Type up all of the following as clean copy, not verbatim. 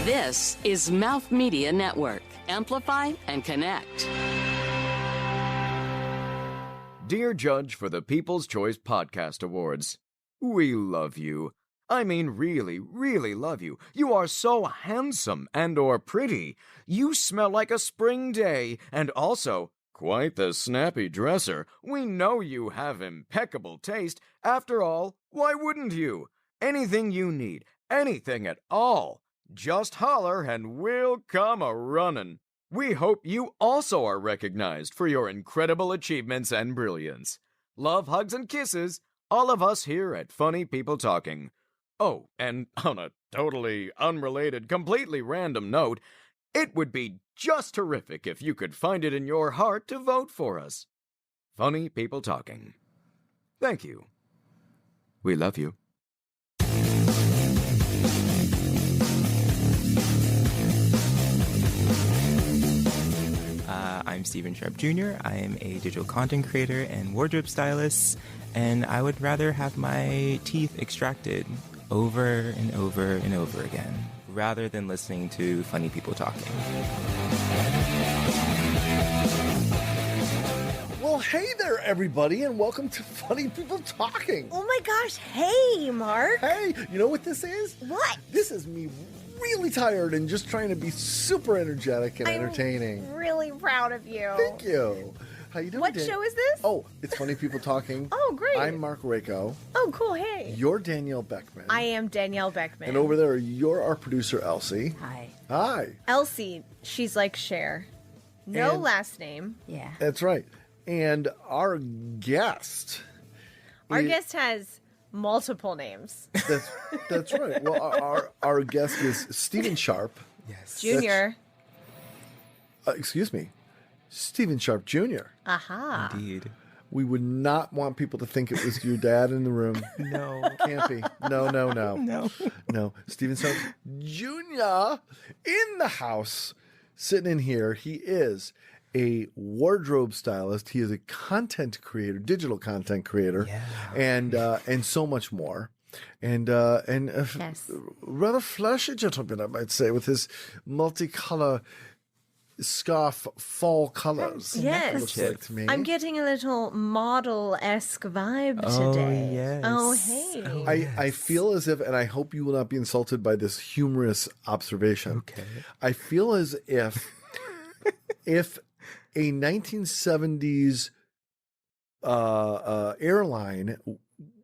This is Mouth Media Network. Amplify and connect. Dear Judge for the People's Choice Podcast Awards, we love you. I mean, really, really love you. You are so handsome and/or pretty. You smell like a spring day, and also quite the snappy dresser. We know you have impeccable taste. After all, why wouldn't you? Anything you need, anything at all, just holler and we'll come a-runnin'. We hope you also are recognized for your incredible achievements and brilliance. Love, hugs, and kisses, all of us here at Funny People Talking. Oh, and on a totally unrelated, completely random note, it would be just terrific if you could find it in your heart to vote for us. Funny People Talking. Thank you. We love you. I'm Steven Sharpe Jr. I am a digital content creator and wardrobe stylist, and I would rather have my teeth extracted over and over and over again, rather than listening to funny people talking. Well, hey there, everybody, and welcome to Funny People Talking. Oh my gosh, hey, Mark. Hey, you know what this is? What? This is me really tired and just trying to be super energetic and entertaining. I'm really proud of you. Thank you. How you doing, What Dan? show is this? Oh, it's Funny People Talking. Oh, great. I'm Mark Rako. Oh, cool, hey. You're Danielle Beckman. I am Danielle Beckman. And over there, you're our producer, Elsie. Hi. Hi. Elsie, she's like Cher. No And- last name. Yeah. That's right. And our guest. Our is- guest has multiple names. That's right. Well, our guest is Steven Sharpe. Yes. Junior. Excuse me. Steven Sharpe Jr. Aha. Indeed. We would not want people to think it was your dad in the room. No. Can't be. No. No. No. Steven Sharpe Jr. in the house, sitting in here. He is a wardrobe stylist. He is a content creator, digital content creator, and so much more. And Yes. rather flashy gentleman, I might say, with his multicolor scarf fall colors. Yes. Looks like to me. I'm getting a little model-esque vibe Oh, today. yes. Oh, hey. I feel as if, and I hope you will not be insulted by this humorous observation. Okay. I feel as if a 1970s airline,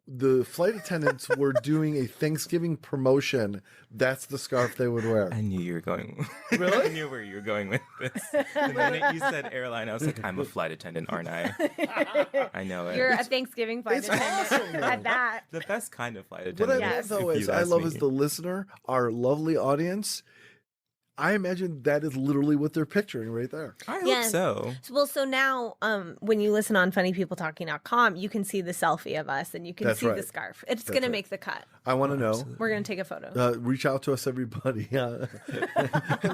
the flight attendants were doing a Thanksgiving promotion, that's the scarf they would wear. I knew you were going. Really? I knew where you were going with this. The minute you said airline, I was like, I'm a flight attendant, aren't I? I know it. You're a Thanksgiving flight it's attendant awesome, though. at that. the best kind of flight What I attendant. love, Yes. though, if is you I ask love me. as the listener, our lovely audience, I imagine that is literally what they're picturing right there. I hope Yes. so. Well, so now when you listen on funnypeopletalking.com, you can see the selfie of us and you can That's see right. the scarf. It's going to make the cut. I want to know. We're going to take a photo. Reach out to us, everybody, and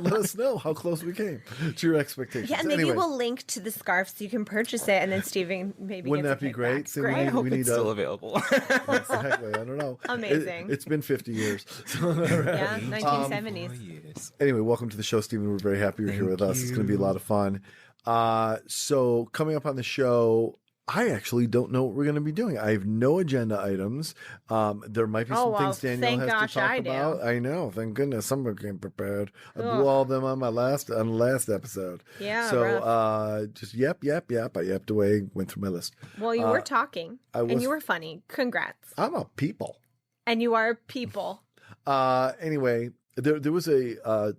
let us know how close we came to your expectations. Yeah, and maybe Anyway, we'll link to the scarf so you can purchase it, and then Steven maybe Wouldn't gets that a be great? kickback. See, Great. I hope we need it's still available. Exactly. I don't know. Amazing. It's been 50 years. Yeah, 1970s. Yes. Anyway, welcome to the show, Stephen. We're very happy you're here Thank with us. It's going to be a you. lot of fun. So coming up on the show, I actually don't know what we're going to be doing. I have no agenda items. There might be some well, things Danielle thank has gosh to talk I do. about. I know. Thank goodness. Someone came prepared. I blew Ugh. all of them on the last episode. Yeah, So rough. just yep. I yapped away, went through my list. Well, you were talking, I and was- you were funny. Congrats. I'm a people. And you are people. Anyway, there was a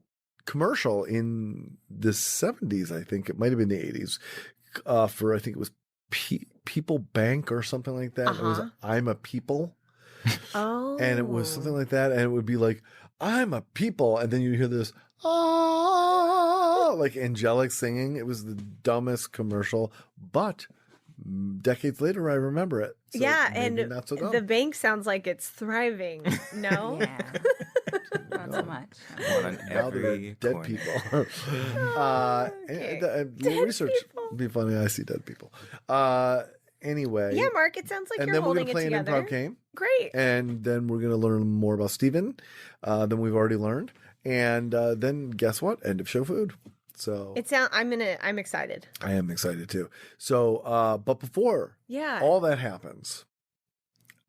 commercial in the 70s, I think. It might have been the 80s, for I think it was People Bank or something like that. It was Uh-huh. I'm a People. Oh. And it was something like that. And it would be like, I'm a people. And then you hear this, like angelic singing. It was the dumbest commercial. But decades later, I remember it. So Yeah, maybe and not so dumb. the bank sounds like it's thriving. No? Yeah. Not so much. One on Now there are every dead corner. people. Okay. And little Dead research people. would be funny. I see dead people. anyway. Yeah, Mark, it sounds like and you're then we're holding gonna play it an together. improv game. Great. And then we're going to learn more about Steven than we've already learned. And then guess what? End of show food. So I'm excited. I am excited too. So, but before all that happens,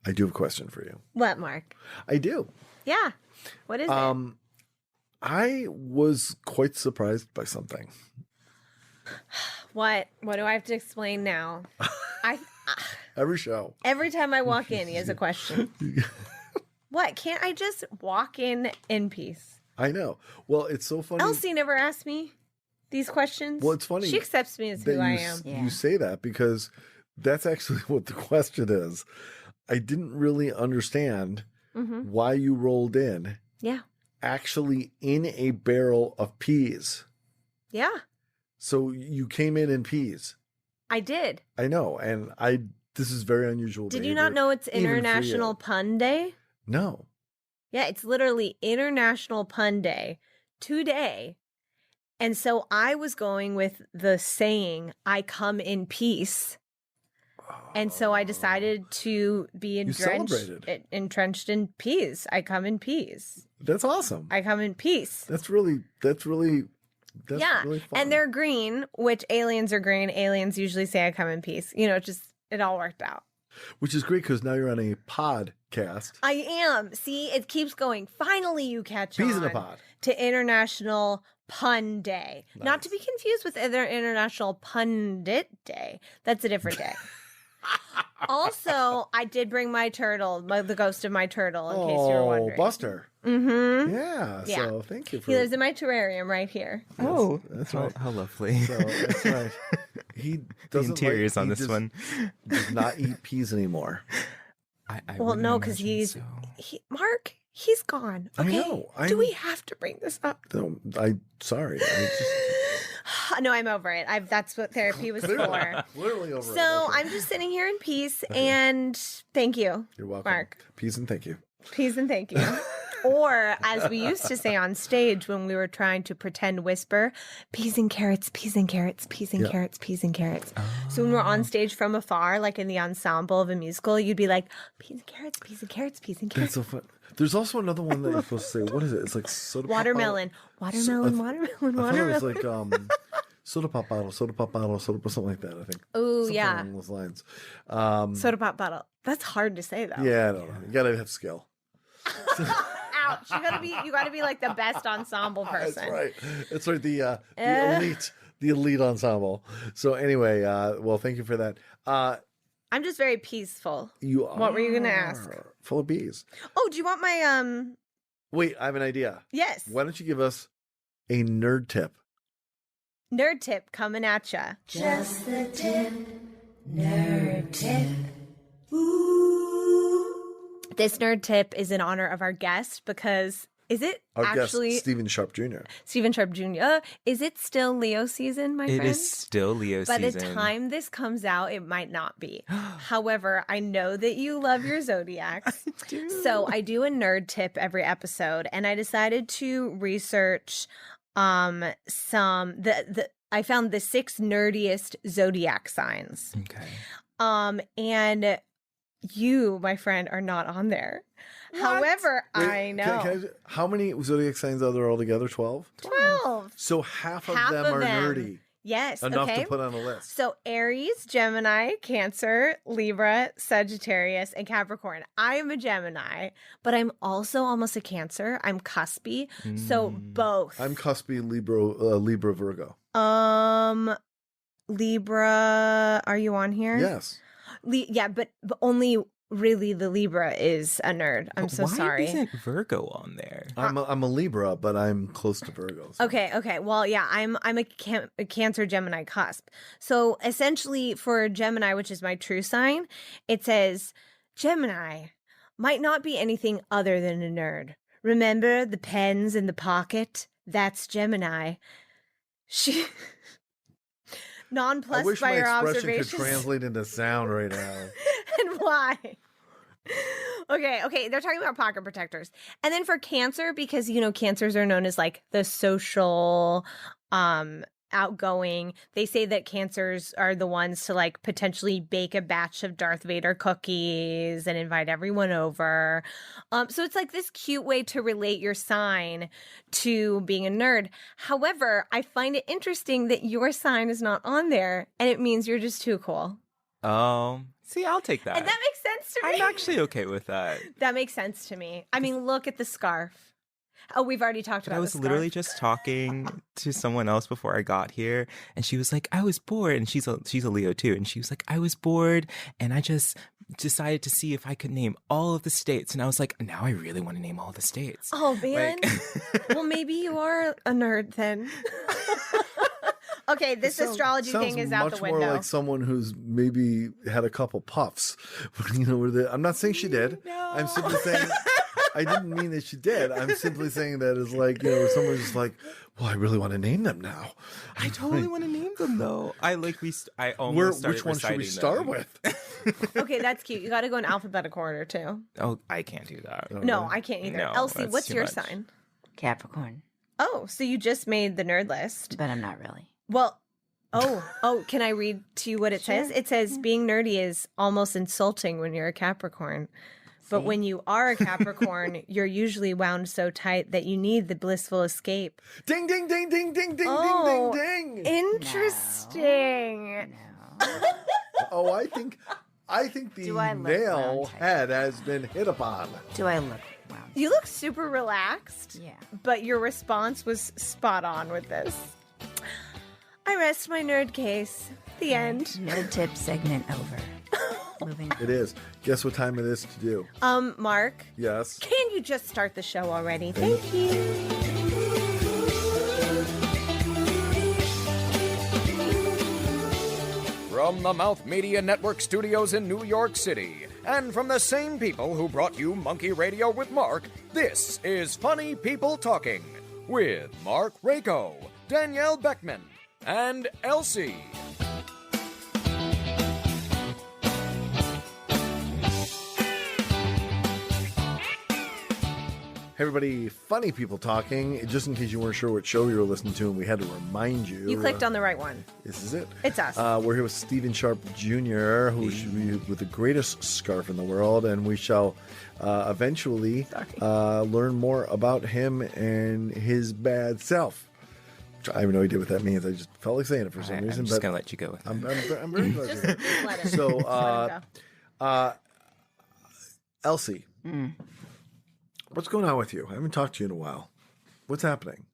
I do have a question for you. What, Mark? I do. Yeah. What is it? I was quite surprised by something. What do I have to explain now? Every show. Every time I walk in, he has a question. What? Can't I just walk in peace? I know. Well, it's so funny. Elsie never asked me these questions. Well, it's funny. She accepts me as who I am. You say that because that's actually what the question is. I didn't really understand why you rolled in. Yeah. Actually in a barrel of peas. Yeah. So you came in peas. I did. I know. And this is very unusual. Did you not know it's International Pun Day? No. Yeah, it's literally International Pun Day today. And so I was going with the saying, I come in peace. And so I decided to be entrenched in peas. I come in peas. That's awesome. I come in peace. That's really really fun. And they're green, which aliens are green. Aliens usually say I come in peace. You know, it all worked out. Which is great because now you're on a podcast. I am. See, it keeps going. Finally, you catch Peas on in a pod. To International Pun Day. Nice. Not to be confused with other International Pundit Day. That's a different day. Also, I did bring my turtle, the ghost of my turtle, in case you were wondering. Buster. Mm-hmm. Yeah. So thank you for. He lives in my terrarium right here. That's right. How lovely. So that's right. He doesn't. The interiors on this one. Does not eat peas anymore. Well, no, because Mark. He's gone. Okay. I know. Do we have to bring this up? No, sorry. No, I'm over it. That's what therapy was for. Literally over it. So I'm just sitting here in peace, and thank you. You're welcome. Mark. Peace and thank you. Peace and thank you. Or, as we used to say on stage when we were trying to pretend whisper, peas and carrots, peas and carrots, peas and carrots, peas and carrots. Oh. So when we're on stage from afar, like in the ensemble of a musical, you'd be like, peas and carrots, peas and carrots, peas and carrots. That's so fun. There's also another one that you're supposed to say. What is it? It's like soda pop watermelon. bottle. Watermelon. I thought it was like soda pop bottle, soda pop bottle, soda pop, something like that, I think. Oh, yeah. Along those lines. Soda pop bottle. That's hard to say, though. Yeah, I don't know. You gotta have skill. Ouch. You gotta be like the best ensemble person. That's right. That's right. The elite ensemble. So anyway, well, thank you for that. I'm just very peaceful. You are. What were you gonna ask? Full of bees. Oh, do you want my Wait, I have an idea. Yes. Why don't you give us a nerd tip? Nerd tip coming at ya. Just the tip. Nerd tip. Ooh. This nerd tip is in honor of our guest because Our actually guest, Steven Sharpe Jr. Steven Sharpe Jr. Is it still Leo season, my friend? It is still Leo By season. the time this comes out, it might not be. However, I know that you love your zodiacs. I do. So I do a nerd tip every episode, and I decided to research I found the 6 nerdiest zodiac signs. Okay. And you, my friend, are not on there. What? However, Wait, I know. How many zodiac signs are there altogether? 12? 12. So half of Half them of are them. nerdy. Yes. Enough okay. to put on a list. So Aries, Gemini, Cancer, Libra, Sagittarius, and Capricorn. I am a Gemini, but I'm also almost a Cancer. I'm cuspy. So both. I'm cuspy Libra Virgo. Libra, are you on here? Yes. Yeah, but only really the Libra is a nerd. I'm so sorry. Why isn't Virgo on there? I'm a Libra, but I'm close to Virgo. So. Okay. Well, yeah, I'm a Cancer Gemini cusp. So essentially for Gemini, which is my true sign, it says Gemini might not be anything other than a nerd. Remember the pens in the pocket? That's Gemini. She nonplussed by your I wish my expression observations. could translate into sound right now. And why? Okay, they're talking about pocket protectors. And then for Cancer, because Cancers are known as like the social outgoing. They say that Cancers are the ones to like potentially bake a batch of Darth Vader cookies and invite everyone over. So it's like this cute way to relate your sign to being a nerd. However, I find it interesting that your sign is not on there, and it means you're just too cool. See, I'll take that. And that makes sense to me. I'm actually okay with that. That makes sense to me. I mean, look at the scarf. Oh, we've already talked about I was literally just talking to someone else before I got here, and she was like, I was bored, and she's a Leo too, and she was like, I was bored, and I just decided to see if I could name all of the states, and I was like, now I really want to name all the states. Oh, man. Like... Well, maybe you are a nerd then. Okay, this astrology thing is out the window. Much more like someone who's maybe had a couple puffs. I'm not saying she did. No. I'm simply saying I didn't mean that she did. I'm simply saying that as like, someone's just like, well, I really want to name them now. I totally want to name them though. I almost started which one should we reciting start them. with? Okay, that's cute. You got to go in alphabetical order too. Oh, I can't do that. No, I can't either. No, Elsie, that's what's too your much. sign? Capricorn, Oh, so you just made the nerd list. but I'm not really. Well, can I read to you what it says? It says being nerdy is almost insulting when you're a Capricorn. But when you are a Capricorn, you're usually wound so tight that you need the blissful escape. Ding, ding, ding, ding, ding, ding, Oh, ding, ding, ding. Interesting. Oh, I think the Do I look nail round head has been hit upon. Do I look round? You look super relaxed. Yeah. But your response was spot on with this. I rest my nerd case. The end. Nerd tip segment over. Moving on. It is. Guess what time it is to do? Mark, Yes. can you just start the show already? Thank you. From the Mouth Media Network studios in New York City, and from the same people who brought you Monkey Radio with Mark, this is Funny People Talking with Mark Rako, Danielle Beckman, and Elsie. Hey everybody, Funny People Talking. Just in case you weren't sure what show you were listening to, and we had to remind you. You clicked on the right one. This is it. It's us. We're here with Steven Sharpe Jr., who should be with the greatest scarf in the world, and we shall eventually learn more about him and his bad self. I have no idea what that means. I just felt like saying it for some reason. I'm just going to let you go with it. I'm very glad Just you're let it. So, Let it go. Elsie, what's going on with you? I haven't talked to you in a while. What's happening?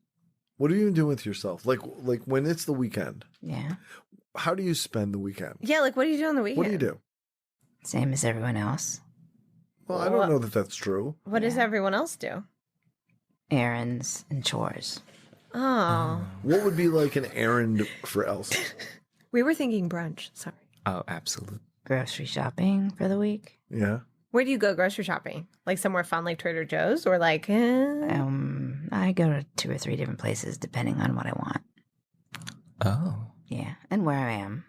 What are you doing with yourself? Like when it's the weekend, Yeah. how do you spend the weekend? Yeah, like what do you do on the weekend? What do you do? Same as everyone else. Well, I don't know that that's true. What does everyone else do? Errands and chores. Oh, What would be like an errand for Elsie? we were thinking brunch. Sorry. Oh, absolutely. Grocery shopping for the week. Yeah. Where do you go grocery shopping? Like somewhere fun like Trader Joe's or like... I go to 2 or 3 different places depending on what I want. Oh. Yeah. And where I am.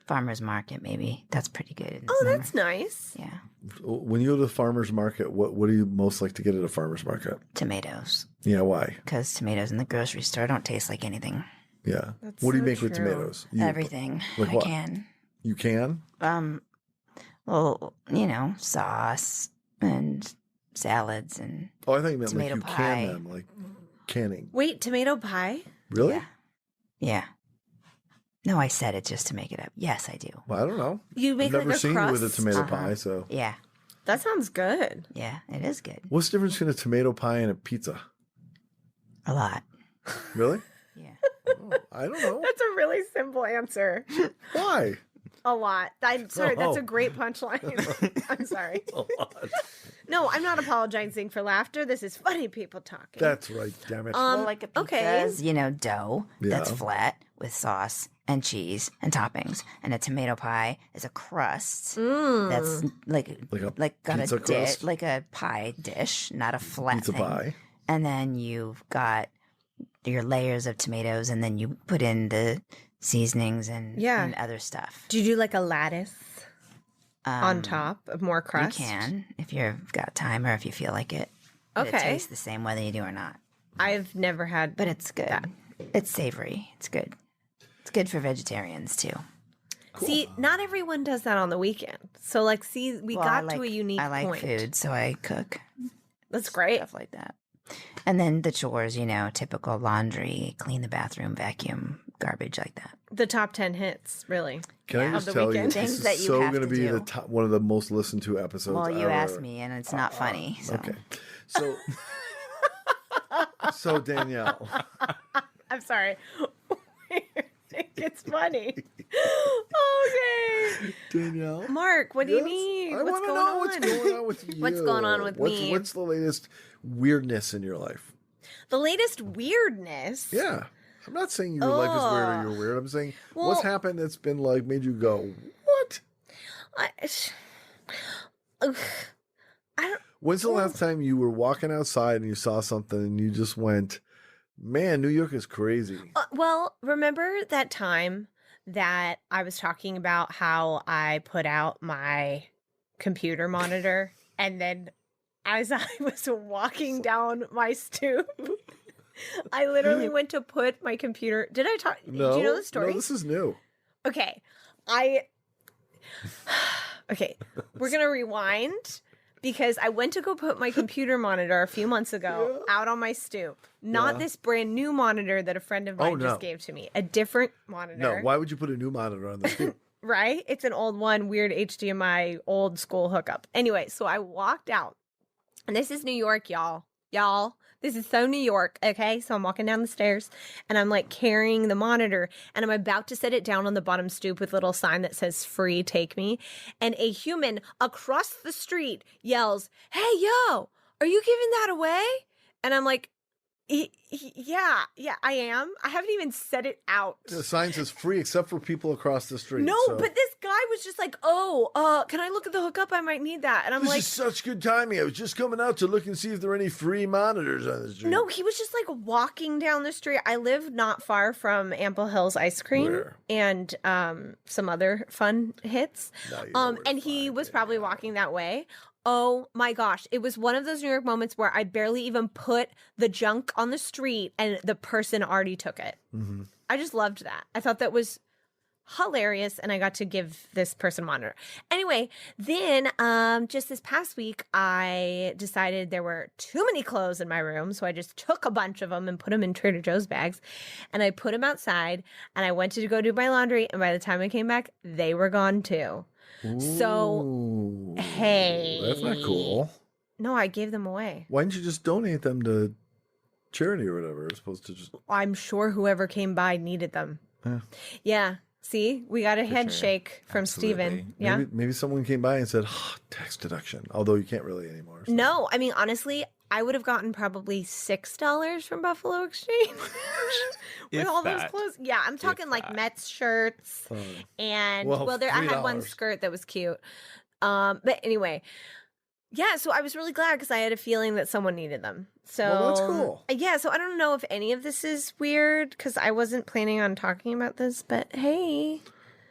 Farmer's market, maybe. That's pretty good in the Oh, summer. that's nice. Yeah. When you go to the farmer's market, what do you most like to get at a farmer's market? Tomatoes. Yeah, why? Because tomatoes in the grocery store don't taste like anything. Yeah. That's What do you so make with true. tomatoes? Everything like I what? can. You can? Well, sauce and salads and Oh, I thought you meant Tomato like you pie. can them, like canning. Wait, tomato pie? Really? yeah. No, I said it just to make it up. Yes, I do. Well, I don't know. You make I've never like a seen crust? you with a tomato Uh-huh. pie, so. Yeah. That sounds good. Yeah, it is good. What's the difference between a tomato pie and a pizza? A lot. Really? Yeah. I don't know. That's a really simple answer. Why? A lot. I'm sorry. That's Oh. a great punchline. I'm sorry. A lot. No, I'm not apologizing for laughter. This is funny people talking. That's right, damn it. Well, like a pizza okay. is, dough that's Yeah. flat with sauce and cheese and toppings. And a tomato pie is a crust that's like got pizza a crust? like a pie dish, not a flat Pizza thing. pie. And then you've got your layers of tomatoes, and then you put in the seasonings and other stuff. Do you do like a lattice on top of more crust? You can if you've got time or if you feel like it. But Okay. It tastes the same whether you do or not. I've never had But it's good. that. It's savory. It's good. It's good for vegetarians too. Cool. See, not everyone does that on the weekend. So, like, see, we got to a unique point. I like food, so I cook. That's great. Stuff like that. And then the chores, typical laundry, clean the bathroom, vacuum, garbage like that. The top 10 hits, really. Can I just tell you, Things this is so going to be one of the most listened to episodes Well, you ever. asked me, and it's not funny. So. Okay. So Danielle. I'm sorry. It's funny. Okay. Danielle. Mark, what do you need? I want to know what's going on with you. What's going on with me? What's the latest weirdness in your life? The latest weirdness? Yeah. I'm not saying your life is weird or you're weird. I'm saying what's happened that's been like made you go, what? I don't. When's the last time you were walking outside and you saw something and you just went, man, New York is crazy? Well, remember that time that I was talking about how I put out my computer monitor and then as I was walking down my stoop, I literally went to put my computer. Did I talk? No, do you know the story? No, this is new. Okay. Okay. We're going to rewind because I went to go put my computer monitor a few months ago out on my stoop. Not this brand new monitor that a friend of mine just gave to me. A different monitor. No, why would you put a new monitor on the stoop? Right? It's an old one, weird HDMI, old school hookup. Anyway, so I walked out. And this is New York, y'all. Y'all, this is so New York, okay? So I'm walking down the stairs and I'm like carrying the monitor and I'm about to set it down on the bottom stoop with a little sign that says free, take me. And a human across the street yells, hey, yo, are you giving that away? And I'm like, yeah, I am. I haven't even said it out. The sign says free except for people across the street. No, but this guy was just like, can I look at the hookup? I might need that. And I'm like, this is such good timing. I was just coming out to look and see if there are any free monitors on the street. No, he was just like walking down the street. I live not far from Ample Hills Ice Cream and some other fun hits. And he was probably walking that way. Oh my gosh. It was one of those New York moments where I barely even put the junk on the street and the person already took it. Mm-hmm. I just loved that. I thought that was hilarious and I got to give this person a monitor. Anyway, then just this past week, I decided there were too many clothes in my room. So I just took a bunch of them and put them in Trader Joe's bags and I put them outside and I went to go do my laundry. And by the time I came back, they were gone too. So, hey. That's not cool. No, I gave them away. Why didn't you just donate them to charity or whatever? As opposed to just... I'm sure whoever came by needed them. Yeah. See, we got a handshake from Steven. Yeah. Maybe someone came by and said, tax deduction. Although you can't really anymore. So. No, I mean, honestly, I would have gotten probably $6 from Buffalo Exchange with all those clothes. Yeah, I'm talking like Mets shirts and I had one skirt that was cute. But anyway, yeah. So I was really glad because I had a feeling that someone needed them. So that's cool. Yeah. So I don't know if any of this is weird because I wasn't planning on talking about this. But hey.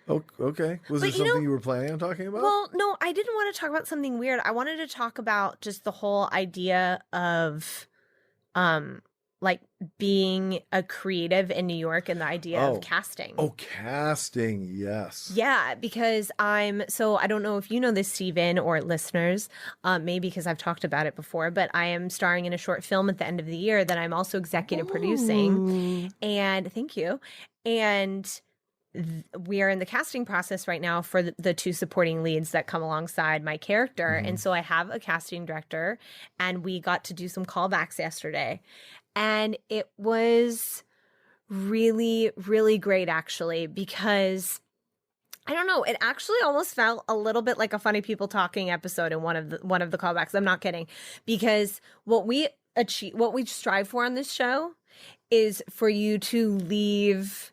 Oh, okay. Was there something you were planning on talking about? Well, no, I didn't want to talk about something weird. I wanted to talk about just the whole idea of like being a creative in New York and the idea of casting. Oh, casting, yes. Yeah, because I don't know if you know this, Steven, or listeners, maybe because I've talked about it before, but I am starring in a short film at the end of the year that I'm also executive producing. And thank you. And we are in the casting process right now for the two supporting leads that come alongside my character. Mm-hmm. And so I have a casting director and we got to do some callbacks yesterday. And it was really, really great actually, because I don't know, it actually almost felt a little bit like a Funny People Talking episode in one of the callbacks. I'm not kidding. Because what we strive for on this show is for you to leave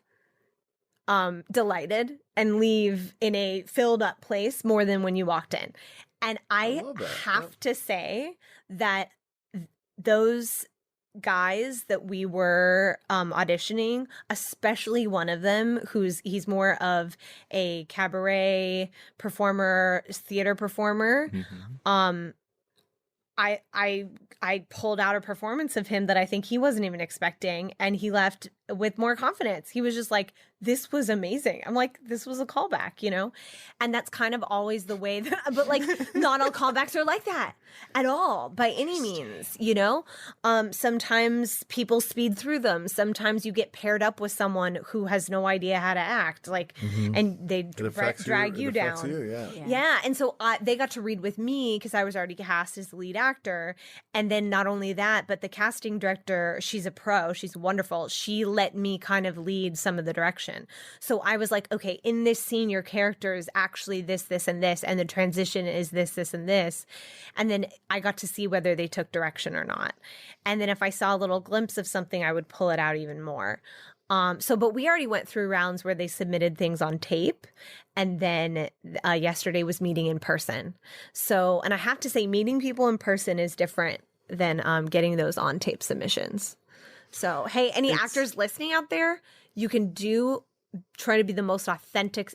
delighted and leave in a filled up place more than when you walked in. And I have to say that those guys that we were auditioning, especially one of them he's more of a cabaret performer, theater performer. Mm-hmm. I pulled out a performance of him that I think he wasn't even expecting, and he left with more confidence. He was just like, this was amazing. I'm like, this was a callback, and that's kind of always the way that, but like not all callbacks are like that at all by any means, sometimes people speed through them. Sometimes you get paired up with someone who has no idea how to act, like, and they drag you down. Yeah. And so they got to read with me because I was already cast as the lead actor. And then not only that, but the casting director, she's a pro, she's wonderful. She let me kind of lead some of the direction. So I was like, okay, in this scene, your character is actually this, this, and this, and the transition is this, this, and this. And then I got to see whether they took direction or not. And then if I saw a little glimpse of something, I would pull it out even more. But we already went through rounds where they submitted things on tape. And then yesterday was meeting in person. So, and I have to say, meeting people in person is different than getting those on tape submissions. So, hey, any actors listening out there, you can try to be the most authentic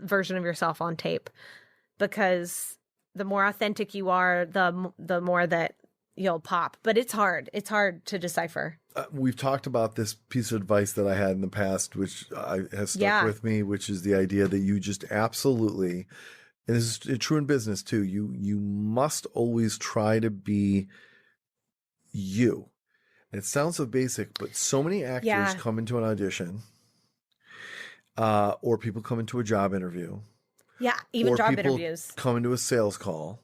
version of yourself on tape, because the more authentic you are, the more that you'll pop. But it's hard. It's hard to decipher. We've talked about this piece of advice that I had in the past, which has stuck with me, which is the idea that you just absolutely, and this is true in business too, you must always try to be you. And it sounds so basic, but so many actors come into an audition, or people come into a job interview. Yeah, even or job people interviews. Come into a sales call,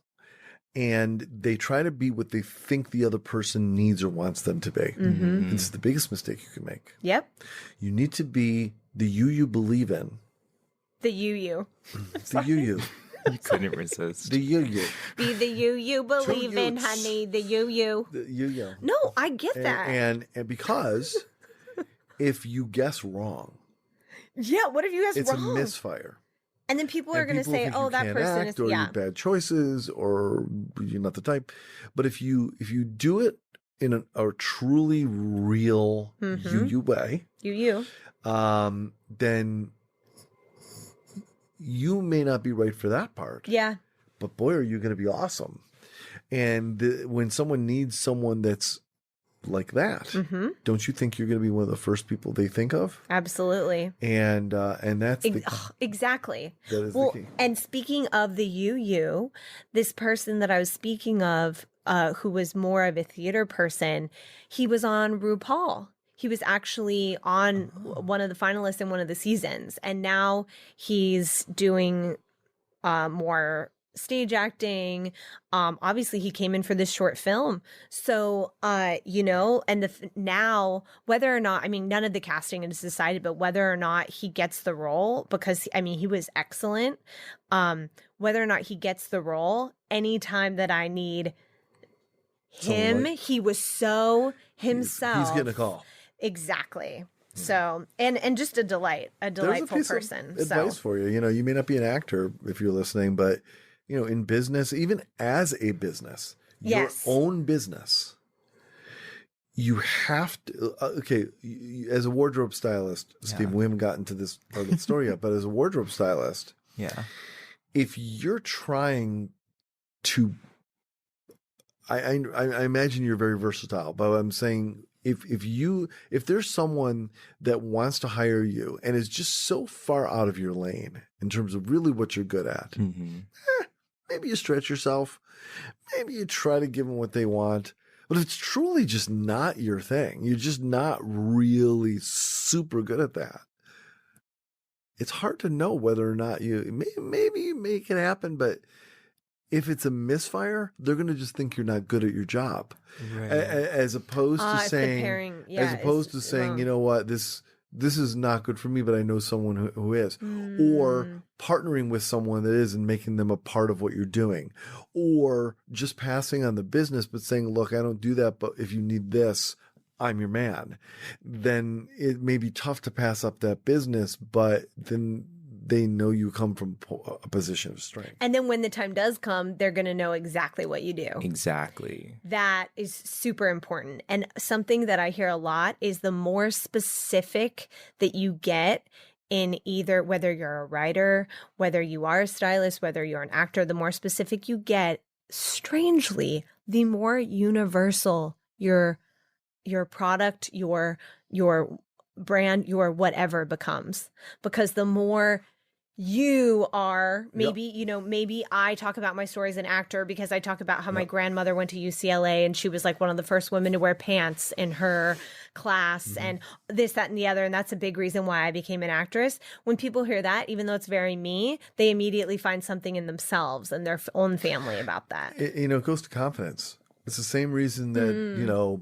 and they try to be what they think the other person needs or wants them to be. Mm-hmm. This is the biggest mistake you can make. Yep. You need to be the you believe in. The you. The you. You couldn't resist. The you. Be the you believe in, honey. The you. The you. No, I get that. And because if you guess wrong. Yeah, what if you guess wrong? It's a misfire. And then people are going to say, "Oh, that person is or you have bad choices, or you're not the type." But if you do it in a truly real you way, then you may not be right for that part. Yeah. But boy, are you going to be awesome! And when someone needs someone that's like that, don't you think you're going to be one of the first people they think of? Absolutely. And that's exactly. That is the key. And speaking of the you, this person that I was speaking of, who was more of a theater person, he was on RuPaul. He was actually on one of the finalists in one of the seasons, and now he's doing more stage acting. Obviously he came in for this short film. So, and now whether or not, none of the casting is decided, but whether or not he gets the role, because he was excellent. Whether or not he gets the role, anytime that I need him, he was so himself. He's getting a call. Exactly. So, and just a delightful person. Advice for you. You may not be an actor if you're listening, but in business, even as a business, your own business, you have to, as a wardrobe stylist, Steve, we haven't gotten to this part of the story yet, but as a wardrobe stylist, if you're trying to, I imagine you're very versatile, but I'm saying if there's someone that wants to hire you and is just so far out of your lane in terms of really what you're good at, maybe you stretch yourself. Maybe you try to give them what they want. But if it's truly just not your thing, you're just not really super good at that, it's hard to know whether or not maybe you make it happen, but if it's a misfire, they're going to just think you're not good at your job. Right. As opposed to saying, you know what, this is not good for me, but I know someone who is. Or partnering with someone that is and making them a part of what you're doing. Or just passing on the business, but saying, look, I don't do that, but if you need this, I'm your man. Then it may be tough to pass up that business, but then they know you come from a position of strength. And then when the time does come, they're going to know exactly what you do. Exactly. That is super important. And something that I hear a lot is the more specific that you get in either, whether you're a writer, whether you are a stylist, whether you're an actor, the more specific you get, strangely, the more universal your product, your brand, your whatever becomes. Because the more you are, maybe, maybe I talk about my story as an actor because I talk about how my grandmother went to UCLA and she was like one of the first women to wear pants in her class and this, that, and the other. And that's a big reason why I became an actress. When people hear that, even though it's very me, they immediately find something in themselves and their own family about that. It goes to confidence. It's the same reason that,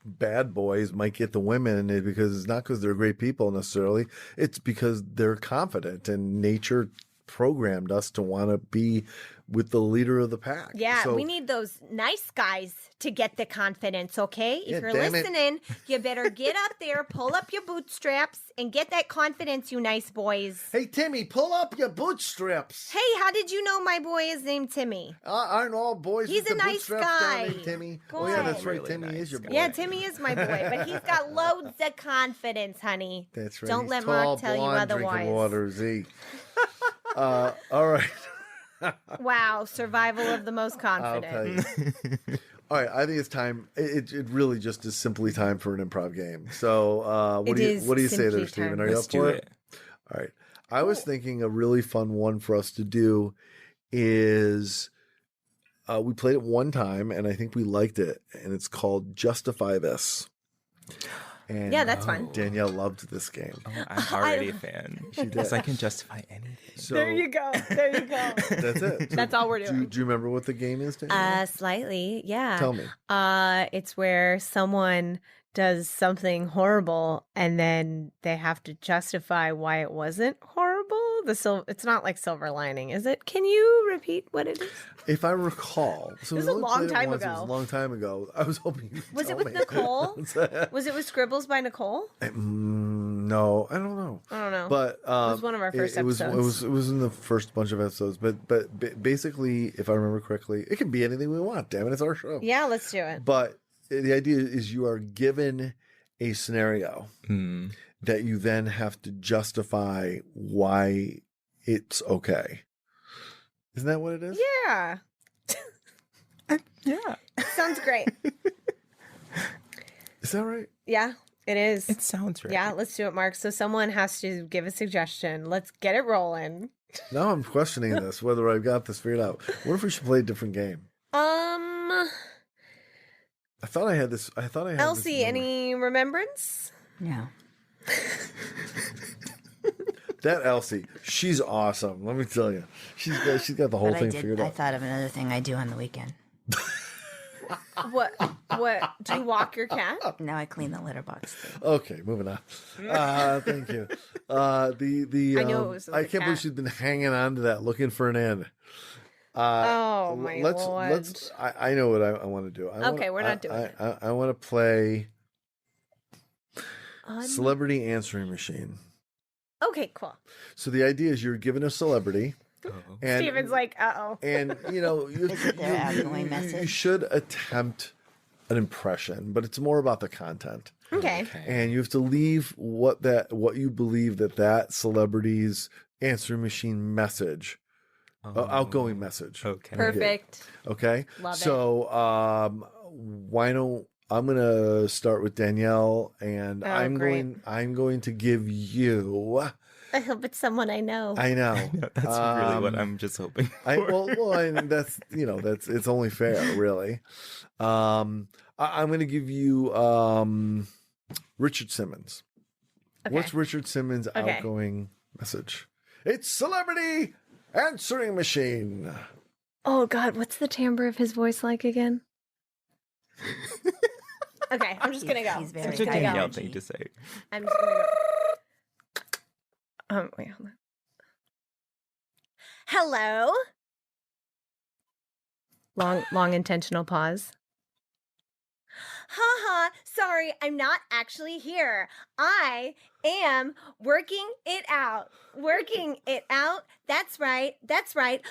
bad boys might get the women, because it's not because they're great people necessarily. It's because they're confident, and nature programmed us to want to be with the leader of the pack. Yeah, so, we need those nice guys to get the confidence, okay? If you're listening, you better get up there, pull up your bootstraps, and get that confidence, you nice boys. Hey, Timmy, pull up your bootstraps. Hey, how did you know my boy is named Timmy? Aren't all boys He's with a the nice bootstraps guy. down, Timmy? Go Oh, yeah, on. that's right. Really Timmy nice is your boy. Yeah, Timmy is my boy, but he's got loads of confidence, honey. That's right. Don't He's let tall, Mark tell you blonde, otherwise. drinking water, Z. All right. Wow, survival of the most I'll confident. tell you. All right, I think it's time. It really just is simply time for an improv game. So, what do you say there, Stephen? Are you up for it? All right. I was thinking a really fun one for us to do is we played it one time, and I think we liked it, and it's called Justify This. And Yeah, that's fun. Danielle loved this game. Oh, I'm already a fan. She did. Yes, I can justify anything. So There you go. There you go. that's it. So That's all we're do doing. you remember what the game is, Danielle? Slightly, yeah. Tell me. It's where someone does something horrible and then they have to justify why it wasn't horrible. It's not like Silver Lining, is it? Can you repeat what it is? If I recall, so It was we a only long played it time once, It was ago. a long time ago. I was hoping you Was it tell with me. Nicole? What's that? Was it with Scribbles by Nicole? No, I don't know. I don't know. But it was one of our first episodes. It was in the first bunch of episodes. But basically, if I remember correctly, it can be anything we want. Damn it, it's our show. Yeah, let's do it. But the idea is you are given a scenario that you then have to justify why it's okay. Isn't that what it is? Yeah. Yeah. Sounds great. Is that right? Yeah, it is. It sounds right. Yeah, let's do it, Mark. So someone has to give a suggestion. Let's get it rolling. Now I'm questioning this, whether I've got this figured out. What if we should play a different game? I thought I had this. Elsie, this any remembrance? No. That Elsie, she's awesome. Let me tell you, she's got the whole But thing figured I out. thought of another thing I do on the weekend. What? Do you walk your cat? Now I clean the litter box. Okay, moving on. Thank you. I know it was with I the can't believe cat. she's been hanging on to that, looking for an end. Oh my let's lord! let's. I know what I want to do. Okay, we're not doing it. I want to play celebrity answering machine. Okay, cool. So the idea is you're given a celebrity. And, Steven's like, uh-oh. And, Is it their outgoing you message? should attempt an impression, but it's more about the content. Okay. And you have to leave what you believe that celebrity's answering machine message, outgoing message. Okay. Perfect. Okay. Love it. So, I'm going to start with Danielle, and I'm great. going to give you. I hope it's someone I know. I know. That's really what I'm just hoping for. That's it's only fair, really. I'm going to give you Richard Simmons. Okay. What's Richard Simmons' outgoing message? It's celebrity answering machine. Oh God, what's the timbre of his voice like again? Okay, I'm just gonna go. He's very Such a high Danielle energy. thing to say. I'm just gonna go. Wait, hold on. Hello. Long intentional pause. Haha, sorry, I'm not actually here. I am working it out. Working it out. That's right.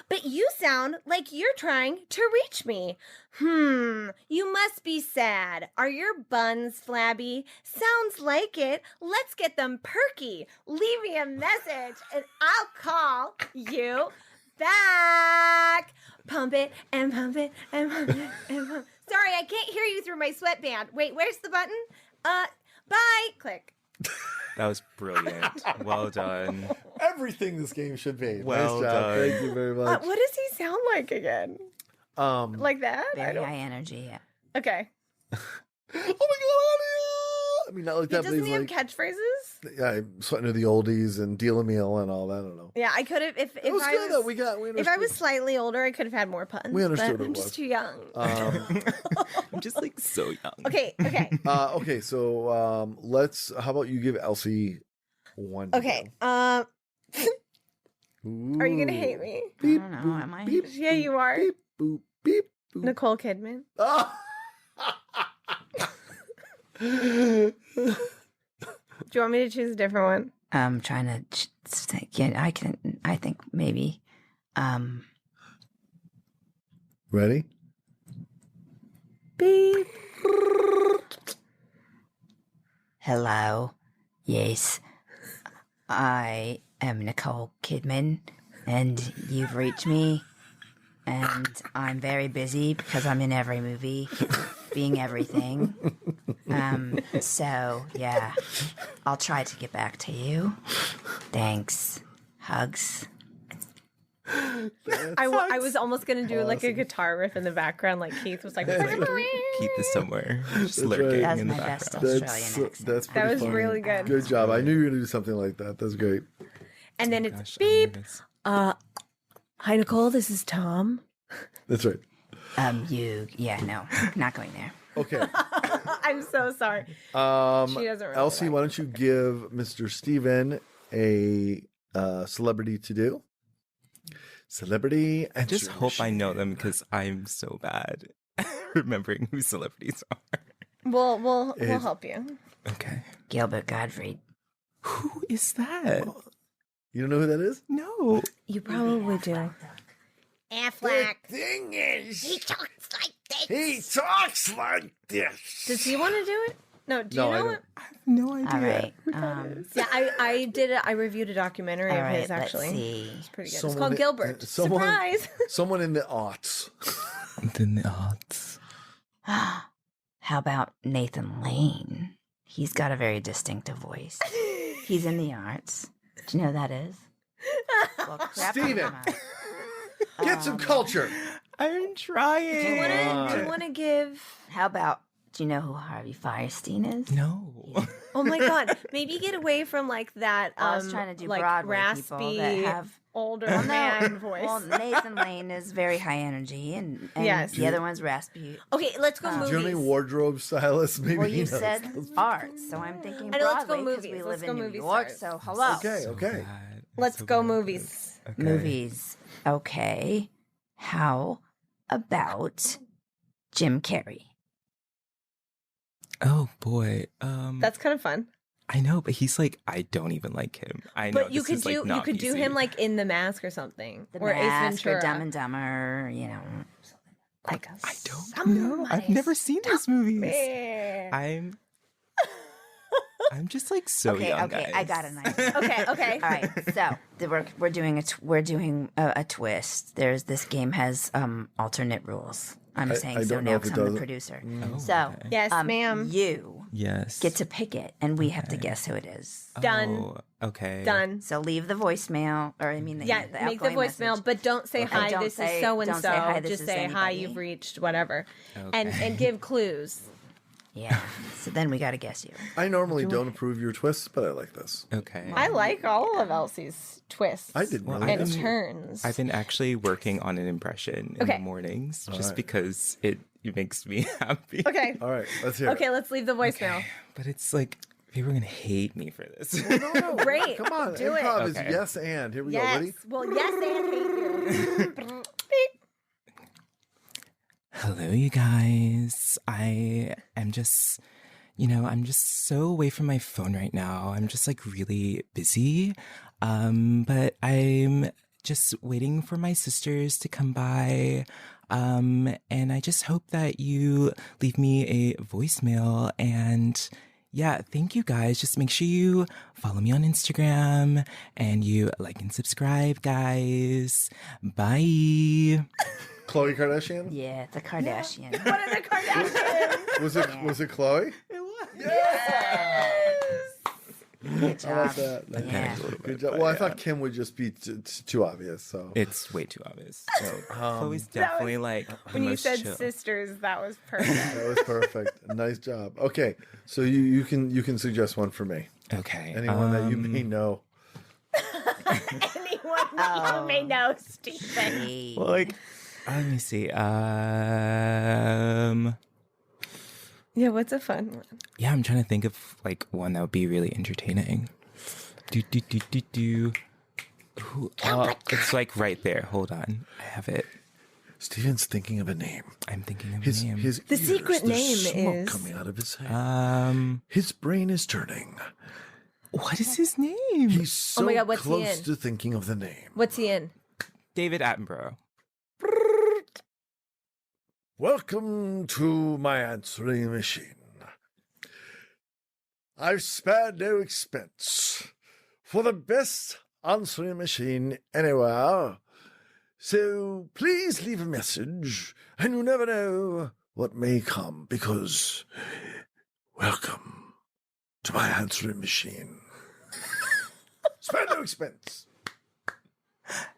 But you sound like you're trying to reach me. You must be sad. Are your buns flabby? Sounds like it. Let's get them perky. Leave me a message and I'll call you back. Pump it and pump it and pump it and pump. Sorry, I can't hear you through my sweatband. Wait, where's the button? Bye. Click. That was brilliant. Well done. Everything this game should be. Well nice job. done. Thank you very much. What does he sound like again? Like that? Very high energy. Yeah. Okay. Oh my god, honey! I mean, not like that, but Doesn't he's he have like, catchphrases? yeah, sweating to the oldies and deal a meal and all that. I don't know. Yeah, I could have if It was I good though. was We if I was understood. slightly older, I could have had more puns. We understood but what it I'm was. just too young. I'm just like so young. Okay. Okay, so let's. How about you give Elsie one? to Okay. go. Are you gonna hate me? Beep, I don't know, boop, am I? Beep, Yeah, you are. beep, boop, beep, boop. Nicole Kidman. Ah! Do you want me to choose a different one? I'm trying to think. Yeah, I think maybe. Ready? Beep. Hello. Yes. I am Nicole Kidman, and you've reached me. And I'm very busy because I'm in every movie, being everything. So, yeah, I'll try to get back to you. Thanks. Hugs. I was almost gonna do like a guitar riff in the background, like Keith was like. Keep this somewhere. Just That's lurking right. That's in the my best background. Australian accent. That's pretty was funny. really good. Good job. I knew you were gonna do something like that. That's great. And then it's Gosh, I'm beep. nervous. Hi Nicole, this is Tom. That's right. No, not going there. Okay. I'm so sorry. She doesn't really Elsie, like why don't you give Mr. Steven a celebrity to do? Celebrity. I just answering hope I machine. know them because I'm so bad remembering who celebrities are. We'll It's- help you. Okay. Gilbert Gottfried. Who is that? You don't know who that is? No. You probably do. Affleck. Thing is, He talks like this. he talks like this. Does he want to do it? No. Do No, you I know don't. it? I have no idea. All right. who that is. Yeah, I did it. I reviewed a documentary All of right, his actually. let's see. It's pretty good. Someone it's called that- Gilbert. Surprise. Someone in the aughts. Then the odds. How about Nathan Lane? He's got a very distinctive voice. He's in the arts. Do you know who that is? Well, crap, Steven. never mind. Get some culture. I'm trying. Do you Right. want to give? How about, do you know who Harvey Firestein is? No. Oh my God! Maybe get away from like that. I was trying to do like Broadway raspy, people that have older Well, no. man voice. Well, Nathan Lane is very high energy, and Yes. the other one's raspy. Okay, let's go Do Do movies. you know any wardrobe stylists? Maybe Well, he you knows. said arts, so I'm thinking I know, let's go Broadway because movies. we Let's live go in New movie York. stars. So hello, Okay, So okay. bad. I'm Let's so go bad at movies. this. Okay. movies. Okay, how about Jim Carrey? Oh boy. That's kind of fun. I know, but he's like, I don't even like him. I know. But you this could is, like, do not him PC. like in The Mask or something, The or Ace Mask or Ventura. Dumb and Dumber, you know. Like I don't know. I've never seen those movies. I'm just like so Okay, young, okay, guys. I got an idea. Okay. All right, so we're doing a twist. There's this game has alternate rules. I'm I saying so don't know now if it because I'm the does it. producer. Oh, So okay. Yes, ma'am. you Yes. get to pick it, and we have to guess who it is. Done. Oh, okay. Done. So leave the voicemail, or I mean, Yeah, make the outgoing voicemail, message. but don't say hi. Don't This say- is so and don't say hi, so. this Just is say hi. anybody. You've reached whatever, and Okay. give clues. Yeah. So then we got to guess you. I normally don't approve your twists, but I like this. Okay. I like all of Elsie's twists. I didn't Well, really. and I've been- turns. I've been actually working on an impression in Okay. the mornings just Alright. because it makes me happy. Okay. All right, let's hear Okay, it. let's leave the voicemail. Okay. But it's like people are gonna hate me for this. No, Great. Come on, Do it. improv is Okay. yes and. Here we go. Yes. Ready? Well, yes, and hate you. Hello, you guys. I am just, I'm just so away from my phone right now. I'm just like really busy. But I'm just waiting for my sisters to come by. And I just hope that you leave me a voicemail. And yeah, thank you guys. Just make sure you follow me on Instagram and you like and subscribe, guys. Bye. Khloe Kardashian? Yeah, the Kardashian. What are the Kardashians? Was it Chloe? It was. Good I like job. that. I Yeah. panicked a little bit. Good job. but Well, I yeah. thought Kim would just be too obvious. So It's way too obvious. So Chloe's definitely like the When you most said chill. sisters, that was perfect. that was perfect. Nice job. Okay, so you can suggest one for me. Okay. Anyone that you may know. Anyone that you may know, Stephen. Hey. Well, like, let me see. Yeah, what's a fun one? Yeah, I'm trying to think of like one that would be really entertaining. Ooh, it's like right there. Hold on, I have it. Steven's thinking of a name. I'm thinking of His a name. his The ears, secret there's name smoke is- coming out of his head. His brain is turning. What is his name? He's so my God, what's he close in? to thinking of the name. What's he in? David Attenborough. Welcome to my answering machine. I've spared no expense for the best answering machine anywhere. So please leave a message, and you never know what may come, because welcome to my answering machine. Spare no expense.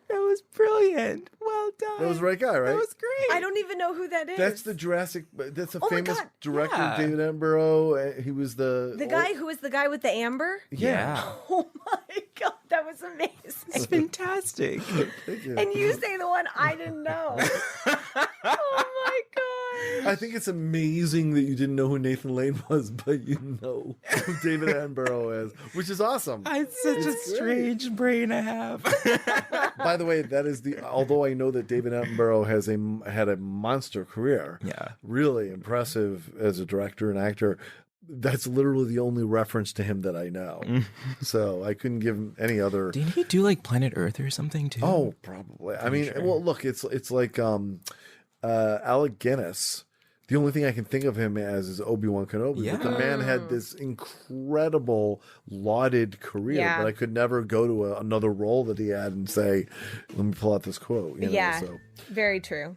That was brilliant. Well done. That was the right guy, right? That was great. I don't even know who that is. That's the Jurassic. That's a Oh my famous God, director, yeah. David Attenborough. He was the guy who was the guy with the amber. Yeah. Oh my God, that was amazing. It's fantastic. Thank you. And you say the one I didn't know. Oh my God. I think it's amazing that you didn't know who Nathan Lane was, but you know who David Attenborough is, which is awesome. It's such a great. strange brain I have. By the way, that is the. Although I know that David Attenborough had a monster career, Yeah. really impressive as a director and actor. That's literally the only reference to him that I know. So I couldn't give him any other. Didn't he do like Planet Earth or something too? Oh, probably. I mean, sure. well, look, it's like Alec Guinness. The only thing I can think of him as is Obi-Wan Kenobi. But the man had this incredible, lauded career. Yeah. But I could never go to another role that he had and say, "Let me pull out this quote." You know, Yeah, so. very true.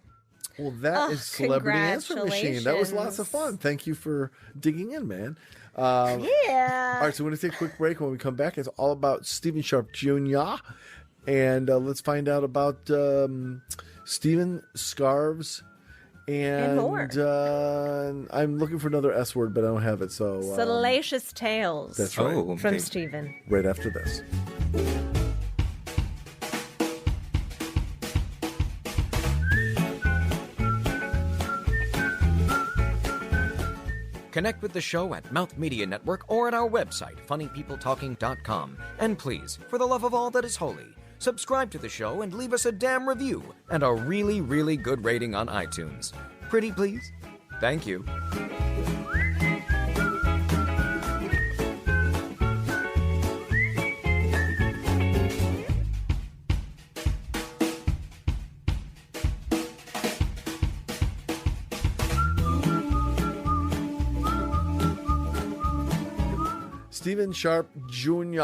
Well, that is Celebrity Answer Machine. That was lots of fun. Congratulations. Thank you for digging in, man. Yeah. All right, so we're going to take a quick break. When we come back, it's all about Steven Sharpe Jr. And let's find out about Steven Scarves. And more. I'm looking for another S word, but I don't have it. So Salacious Tales. that's right. Oh, From okay. Stephen. Right after this. Connect with the show at Mouth Media Network or at our website, funnypeopletalking.com. And please, for the love of all that is holy, subscribe to the show and leave us a damn review and a really, really good rating on iTunes. Pretty please? Thank you. Steven Sharpe Jr.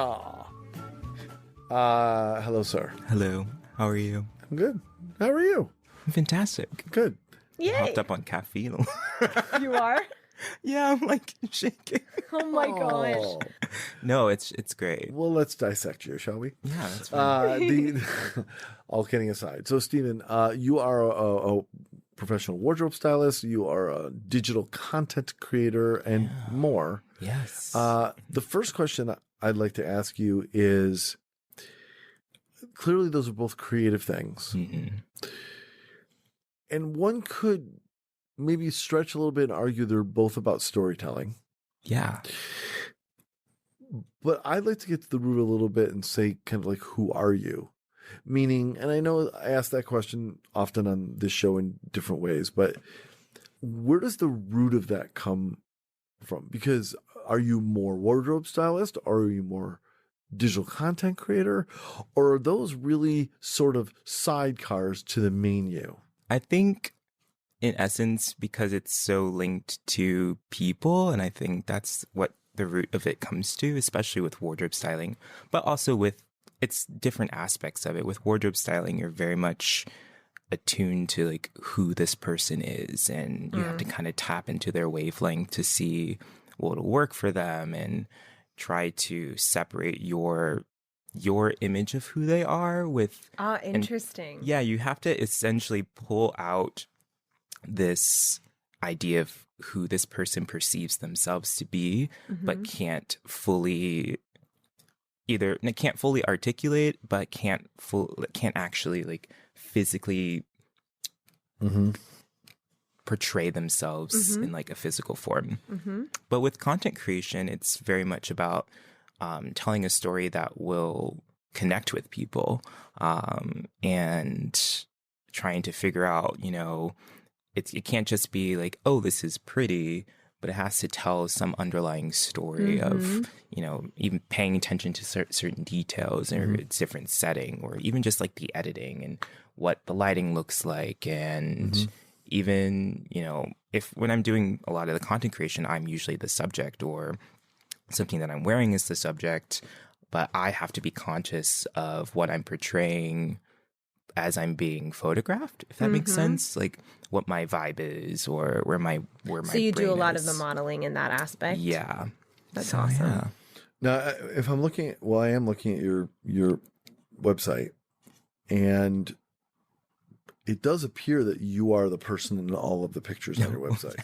Hello, sir. Hello. How are you? I'm good. How are you? I'm fantastic. Good. Yay. Hopped up on caffeine. You are? Yeah, I'm like shaking. Oh my gosh. Oh. No, it's great. Well, let's dissect you, shall we? Yeah, that's fine. All kidding aside. So, Steven, you are a professional wardrobe stylist. You are a digital content creator and more. Yes. The first question I'd like to ask you is, clearly those are both creative things. Mhm. And one could maybe stretch a little bit and argue they're both about storytelling. Yeah. But I'd like to get to the root a little bit and say kind of like, who are you? Meaning, and I know I ask that question often on this show in different ways, but where does the root of that come from? Because are you more wardrobe stylist, or are you more digital content creator, or are those really sort of sidecars to the main you? I think in essence, because it's so linked to people, and I think that's what the root of it comes to, especially with wardrobe styling, but also with its different aspects of it. With wardrobe styling, you're very much attuned to like who this person is, and you have to kind of tap into their wavelength to see what'll work for them and try to separate your image of who they are with. Interesting. Yeah, you have to essentially pull out this idea of who this person perceives themselves to be, but can't fully articulate, but can't actually like physically portray themselves in like a physical form. But with content creation, it's very much about telling a story that will connect with people, and trying to figure out, you know, it can't just be like, oh, this is pretty, but it has to tell some underlying story of, you know, even paying attention to certain details or its different setting, or even just like the editing and what the lighting looks like. And even, you know, when I'm doing a lot of the content creation, I'm usually the subject, or something that I'm wearing is the subject, but I have to be conscious of what I'm portraying as I'm being photographed, if that makes sense, like what my vibe is, or where my So you do a lot of is. the modeling in that aspect. Yeah, That's awesome. Yeah. Now, if I'm looking at, I am looking at your website, and it does appear that you are the person in all of the pictures on your website.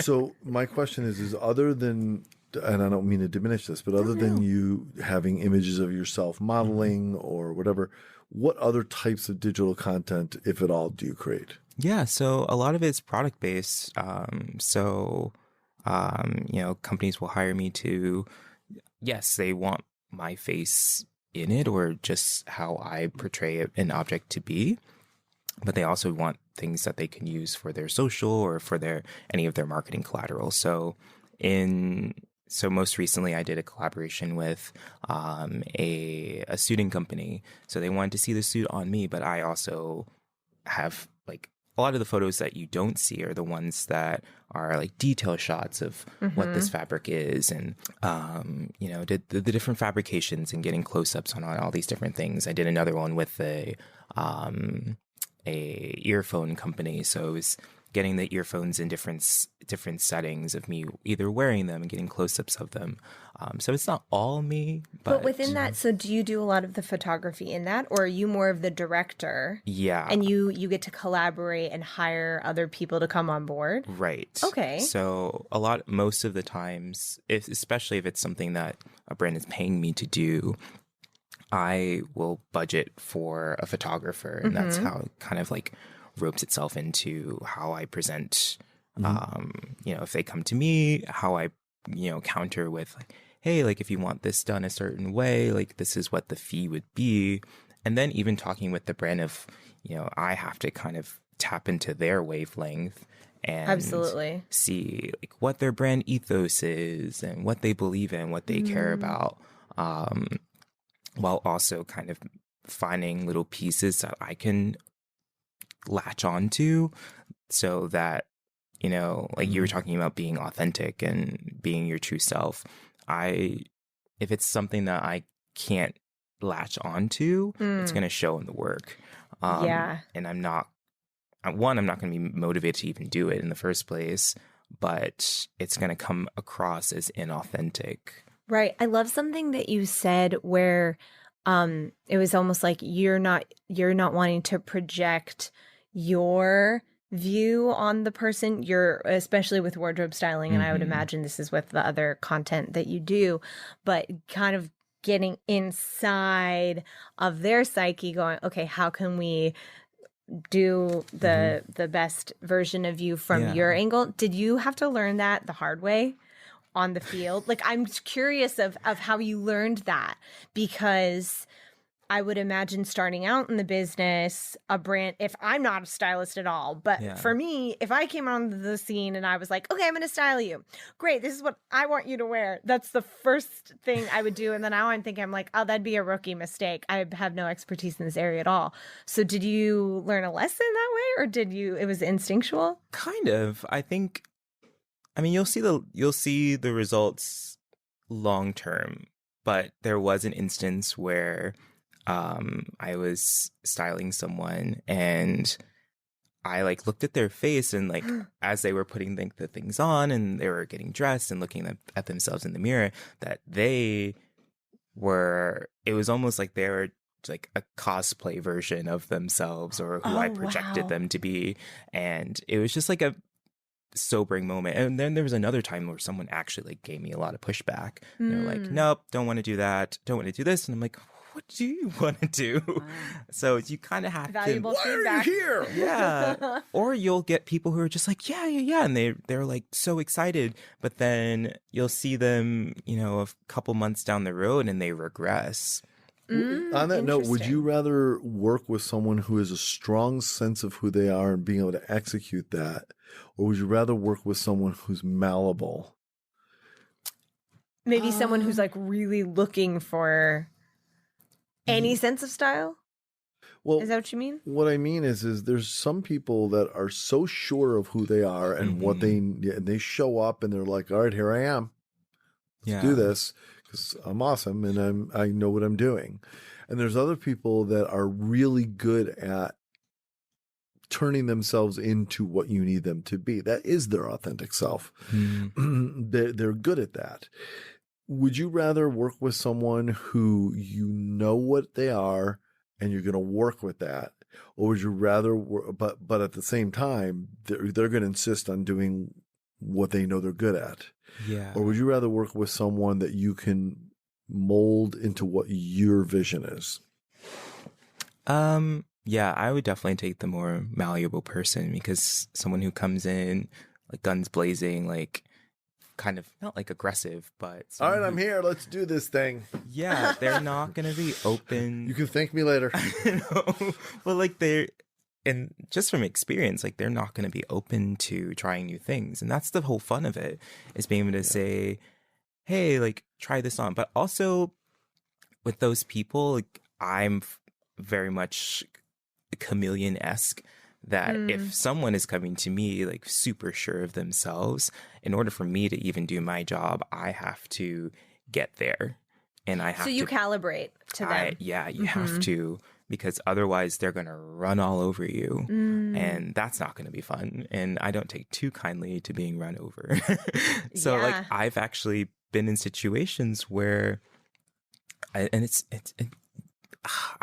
So my question is other than, and I don't mean to diminish this, but other than you having images of yourself modeling or whatever, what other types of digital content, if at all, do you create? Yeah, so a lot of it's product based. You know, companies will hire me to, yes, they want my face in it or just how I portray an object to be, but they also want things that they can use for their social or for any of their marketing collateral. So most recently I did a collaboration with a suiting company. So they wanted to see the suit on me, but I also have like a lot of the photos that you don't see are the ones that are like detail shots of what this fabric is, and you know, did the different fabrications and getting close-ups on all these different things. I did another one with a earphone company, so it was getting the earphones in different settings of me either wearing them and getting close-ups of them. So it's not all me, but within that, so do you do a lot of the photography in that, or are you more of the director? Yeah. And you get to collaborate and hire other people to come on board? Right. Okay. So most of the times, especially if it's something that a brand is paying me to do, I will budget for a photographer, and that's how it kind of like ropes itself into how I present. You know, if they come to me, how I, you know, counter with like, hey, like if you want this done a certain way, like this is what the fee would be. And then even talking with the brand of, you know, I have to kind of tap into their wavelength and absolutely see like what their brand ethos is and what they believe in, what they care about, while also kind of finding little pieces that I can latch onto, so that, you know, like you were talking about being authentic and being your true self. If it's something that I can't latch onto, it's going to show in the work. And I'm not going to be motivated to even do it in the first place, but it's going to come across as inauthentic. Right. I love something that you said where it was almost like you're not wanting to project your view on the person. You're, especially with wardrobe styling, and I would imagine this is with the other content that you do, but kind of getting inside of their psyche, going, okay, how can we do the best version of you from your angle? Did you have to learn that the hard way on the field? Like, I'm curious of how you learned that, because I would imagine starting out in the business, a brand, if I'm not a stylist at all, but for me, if I came on the scene and I was like, okay, I'm going to style you. Great. This is what I want you to wear. That's the first thing I would do. And then now I'm like, oh, that'd be a rookie mistake. I have no expertise in this area at all. So did you learn a lesson that way, or it was instinctual? Kind of. I mean, you'll see the results long term, but there was an instance where I was styling someone, and I like looked at their face, and like as they were putting the things on and they were getting dressed and looking at themselves in the mirror, that it was almost like they were like a cosplay version of themselves, or who I projected them to be. And it was just like a sobering moment. And then there was another time where someone actually like gave me a lot of pushback. They were like, nope, don't want to do that, don't want to do this. And I'm like, what do you want to do? Wow. So you kind of have Valuable to, feedback. Why are you here? Yeah. Or you'll get people who are just like, yeah. And they're like so excited, but then you'll see them, a couple months down the road and they regress. On that note, would you rather work with someone who has a strong sense of who they are and being able to execute that? Or would you rather work with someone who's malleable? Maybe someone who's like really looking for any sense of style? Well, is that what you mean? What I mean is there's some people that are so sure of who they are and what and they show up and they're like, all right, here I am. Let's do this because I'm awesome and I know what I'm doing. And there's other people that are really good at turning themselves into what you need them to be. That is their authentic self. They're good at that. Would you rather work with someone who you know what they are and you're going to work with that? Or would you rather, but at the same time, they're going to insist on doing what they know they're good at? Yeah. Or would you rather work with someone that you can mold into what your vision is? Yeah, I would definitely take the more malleable person, because someone who comes in like guns blazing, like kind of not like aggressive, but all right, I'm here. Let's do this thing. Yeah, they're not going to be open. You can thank me later. Well, like and just from experience, like they're not going to be open to trying new things. And that's the whole fun of it, is being able to say, hey, like try this on. But also with those people, like I'm very much chameleon-esque, that if someone is coming to me like super sure of themselves, in order for me to even do my job, I have to get there. And I have so you calibrate to them. You have to, because otherwise they're going to run all over you. And that's not going to be fun. And I don't take too kindly to being run over. So like I've actually been in situations where I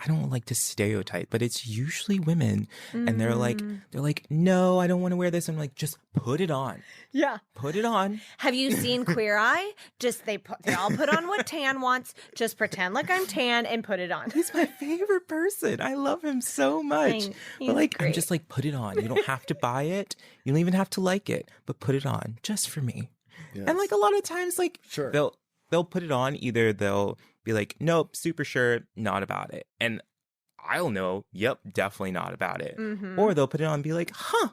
don't like to stereotype, but it's usually women, and they're like, no, I don't want to wear this. I'm like, just put it on. Yeah. Put it on. Have you seen Queer Eye? Just they all put on what tan wants. Just pretend like I'm tan and put it on. He's my favorite person. I love him so much. But like, great. I'm just like, put it on. You don't have to buy it. You don't even have to like it, but put it on just for me. Yes. And like a lot of times, like they'll put it on. Either they'll be like, nope, super sure, not about it. And I'll know, yep, definitely not about it. Or they'll put it on and be like, huh,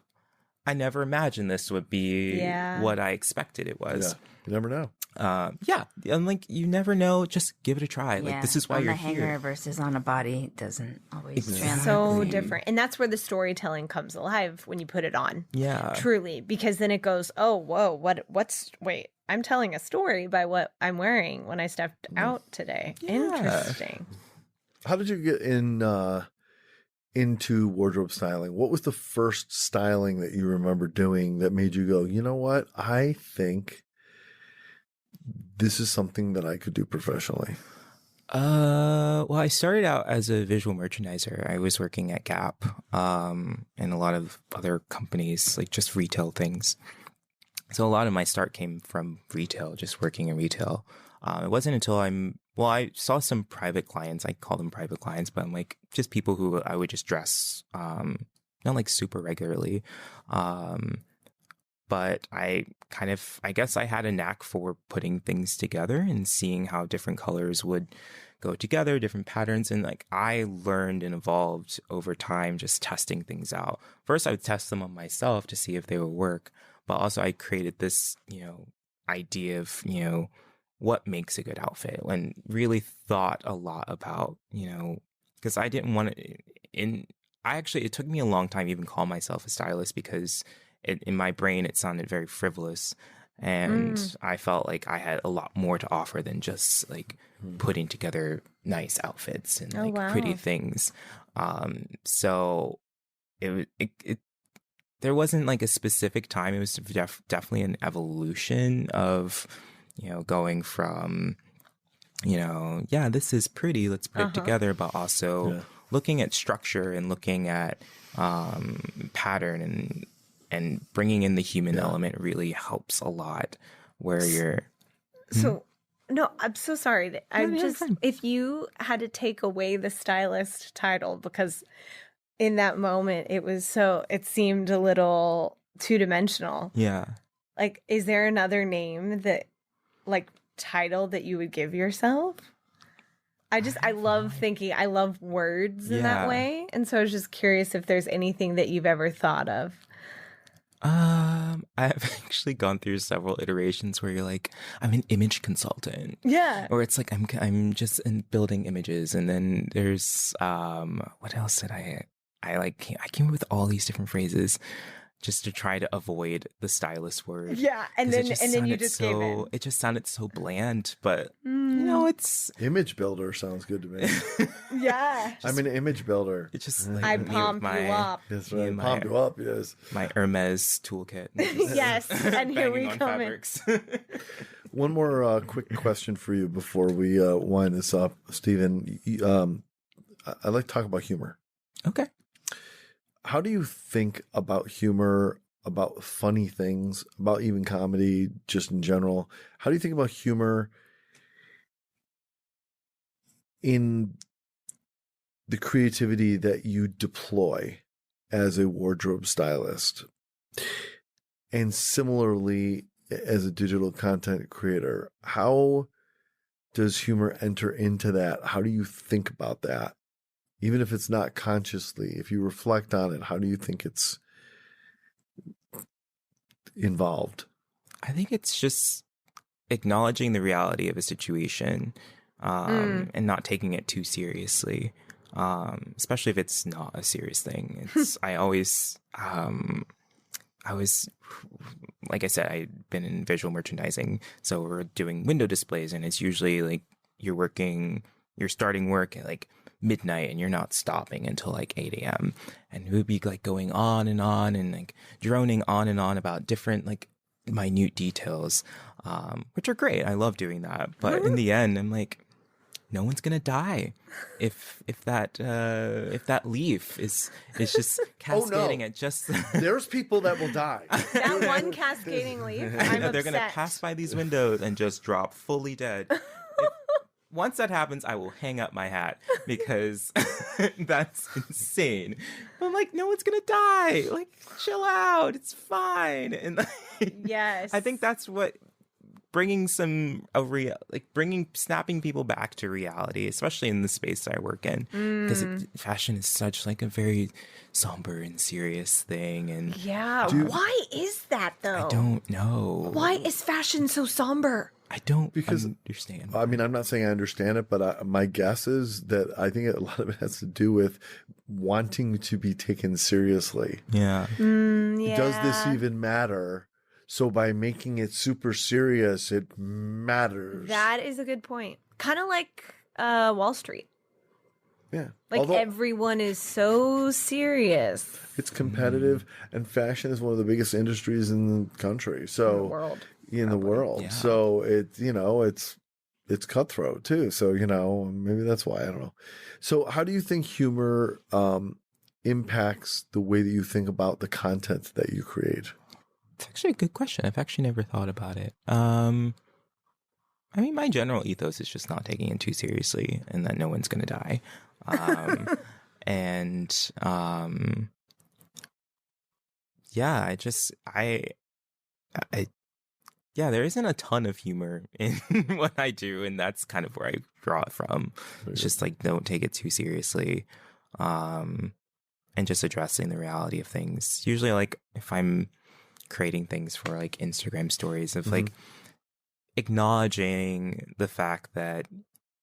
I never imagined this would be what I expected it was. Yeah. You never know. And like, you never know. Just give it a try. Like, this is why you're here. On the hanger versus on a body doesn't always translate. So different. And that's where the storytelling comes alive when you put it on. Yeah. Truly. Because then it goes, oh, whoa, wait, I'm telling a story by what I'm wearing when I stepped out today. Yeah. Interesting. How did you get into wardrobe styling? What was the first styling that you remember doing that made you go, you know what? I think this is something that I could do professionally. Well, I started out as a visual merchandiser. I was working at Gap, and a lot of other companies, like just retail things. So a lot of my start came from retail, just working in retail. It wasn't until I saw some private clients. I call them private clients, but I'm like just people who I would just dress, not like super regularly. But I guess I had a knack for putting things together and seeing how different colors would go together, different patterns. And like I learned and evolved over time, just testing things out. First, I would test them on myself to see if they would work. But also I created this, idea of, what makes a good outfit, and really thought a lot about, because I didn't want to, it took me a long time to even call myself a stylist, because in my brain, it sounded very frivolous. And I felt like I had a lot more to offer than just like putting together nice outfits and like pretty things. So it there wasn't like a specific time. It was definitely an evolution of, going from, this is pretty, let's put it together, but also looking at structure and looking at pattern and bringing in the human element really helps a lot where you're... So, no, I'm so sorry. If you had to take away the stylist title, because in that moment it seemed a little two-dimensional. Yeah. Like, is there another name title that you would give yourself? I love thinking, I love words in that way. And so I was just curious if there's anything that you've ever thought of. I've actually gone through several iterations where you're like, I'm an image consultant. Yeah. Or it's like, I'm just building images. And then there's, what else did I came up with all these different phrases just to try to avoid the stylist word. Yeah. And then you just gave it. It just sounded so bland, but it's image builder sounds good to me. Yeah. I'm an image builder. It's just like I pump you up. That's right. Pump you up, yes. My Hermes toolkit. Yes. And here we come in. One more quick question for you before we wind this up, Steven. I'd like to talk about humor. Okay. How do you think about humor, about funny things, about even comedy, just in general? How do you think about humor in the creativity that you deploy as a wardrobe stylist? And similarly, as a digital content creator, how does humor enter into that? How do you think about that? Even if it's not consciously, if you reflect on it, how do you think it's involved? I think it's just acknowledging the reality of a situation and not taking it too seriously, especially if it's not a serious thing. I was, like I said, I've been in visual merchandising, so we're doing window displays, and it's usually like you're starting work at like midnight and you're not stopping until like 8 a.m. and we would be like going on and like droning on and on about different like minute details, which are great. I love doing that. But in the end, I'm like, no one's gonna die if that leaf is just cascading at just. There's people that will die. That one cascading leaf. They're gonna pass by these windows and just drop fully dead. Once that happens, I will hang up my hat because that's insane. I'm like, no one's gonna die. Like, chill out. It's fine. And yes, I think that's what snapping people back to reality, especially in the space that I work in, because fashion is such like a very somber and serious thing. And why is that though? I don't know. Why is fashion so somber? I don't understand. I mean, I'm not saying I understand it, but my guess is that I think a lot of it has to do with wanting to be taken seriously. Yeah. Does this even matter? So by making it super serious, it matters. That is a good point. Kind of like Wall Street. Yeah. Like everyone is so serious. It's competitive, and fashion is one of the biggest industries in the country. So in the world. Yeah. So it's cutthroat too. So, maybe that's why, I don't know. So how do you think humor impacts the way that you think about the content that you create? It's actually a good question. I've actually never thought about it. I mean, my general ethos is just not taking it too seriously and that no one's going to die. There isn't a ton of humor in what I do, and that's kind of where I draw it from. It's just like, don't take it too seriously, and just addressing the reality of things. Usually, like, if I'm creating things for like Instagram stories of like acknowledging the fact that,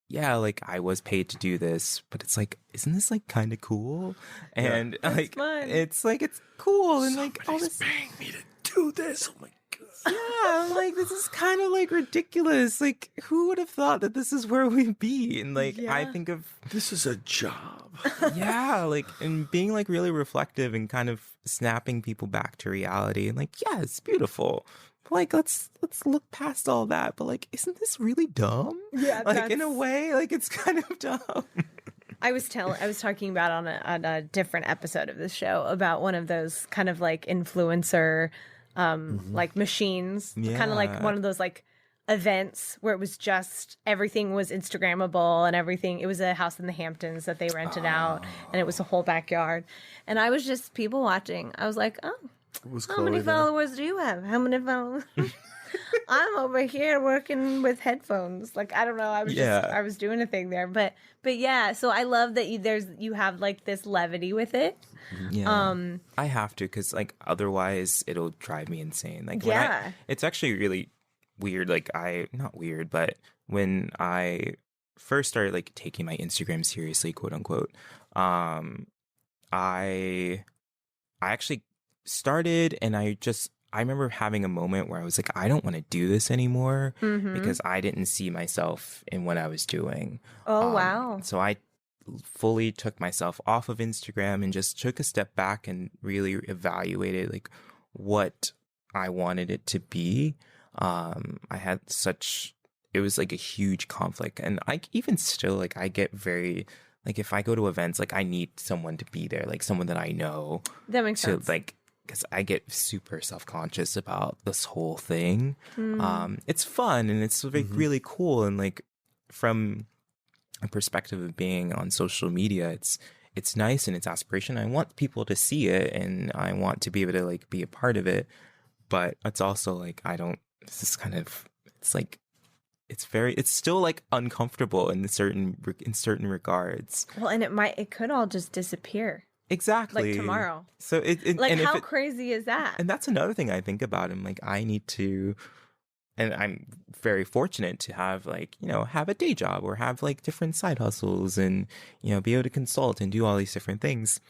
yeah, like I was paid to do this, but it's like, isn't this like kind of cool? And like, fun. it's like, it's cool. And like, all this paying me to do this. Oh my God. Yeah, I'm like, this is kind of like ridiculous. Like, who would have thought that this is where we'd be? And like, I think of This is a job. yeah, like, and being like really reflective and kind of snapping people back to reality. And like, yeah, it's beautiful. But, like, let's look past all that. But like, isn't this really dumb? Yeah, like in a way, like it's kind of dumb. I was talking about on a different episode of this show about one of those kind of like influencer like machines, kind of like one of those like events where it was just everything was Instagrammable and everything. It was a house in the Hamptons that they rented out, and it was a whole backyard. And I was just people watching. I was like, oh, how many followers do you have? How many followers? I'm over here working with headphones. Like, I don't know. I was doing a thing there, but yeah. So I love that you have like this levity with it. Yeah. I have to, because like otherwise it'll drive me insane. Like, it's actually really weird. Like, not weird, but when I first started like taking my Instagram seriously, quote unquote, I actually started, and I remember having a moment where I was like, I don't want to do this anymore because I didn't see myself in what I was doing. Oh, wow. So I fully took myself off of Instagram and just took a step back and really evaluated like what I wanted it to be. It was like a huge conflict. And I even still, like, I get very, like, if I go to events, like, I need someone to be there, like someone that I know. That makes sense. Like, because I get super self-conscious about this whole thing. It's fun and it's like really cool, and like from a perspective of being on social media, it's nice and it's aspiration. I want people to see it and I want to be able to like be a part of it, but it's also like it's still like uncomfortable in certain regards. Well, and it could all just disappear. Exactly. Like tomorrow. So how crazy is that? And that's another thing I think about. I'm like, I need to, and I'm very fortunate to have like, have a day job or have like different side hustles and, be able to consult and do all these different things.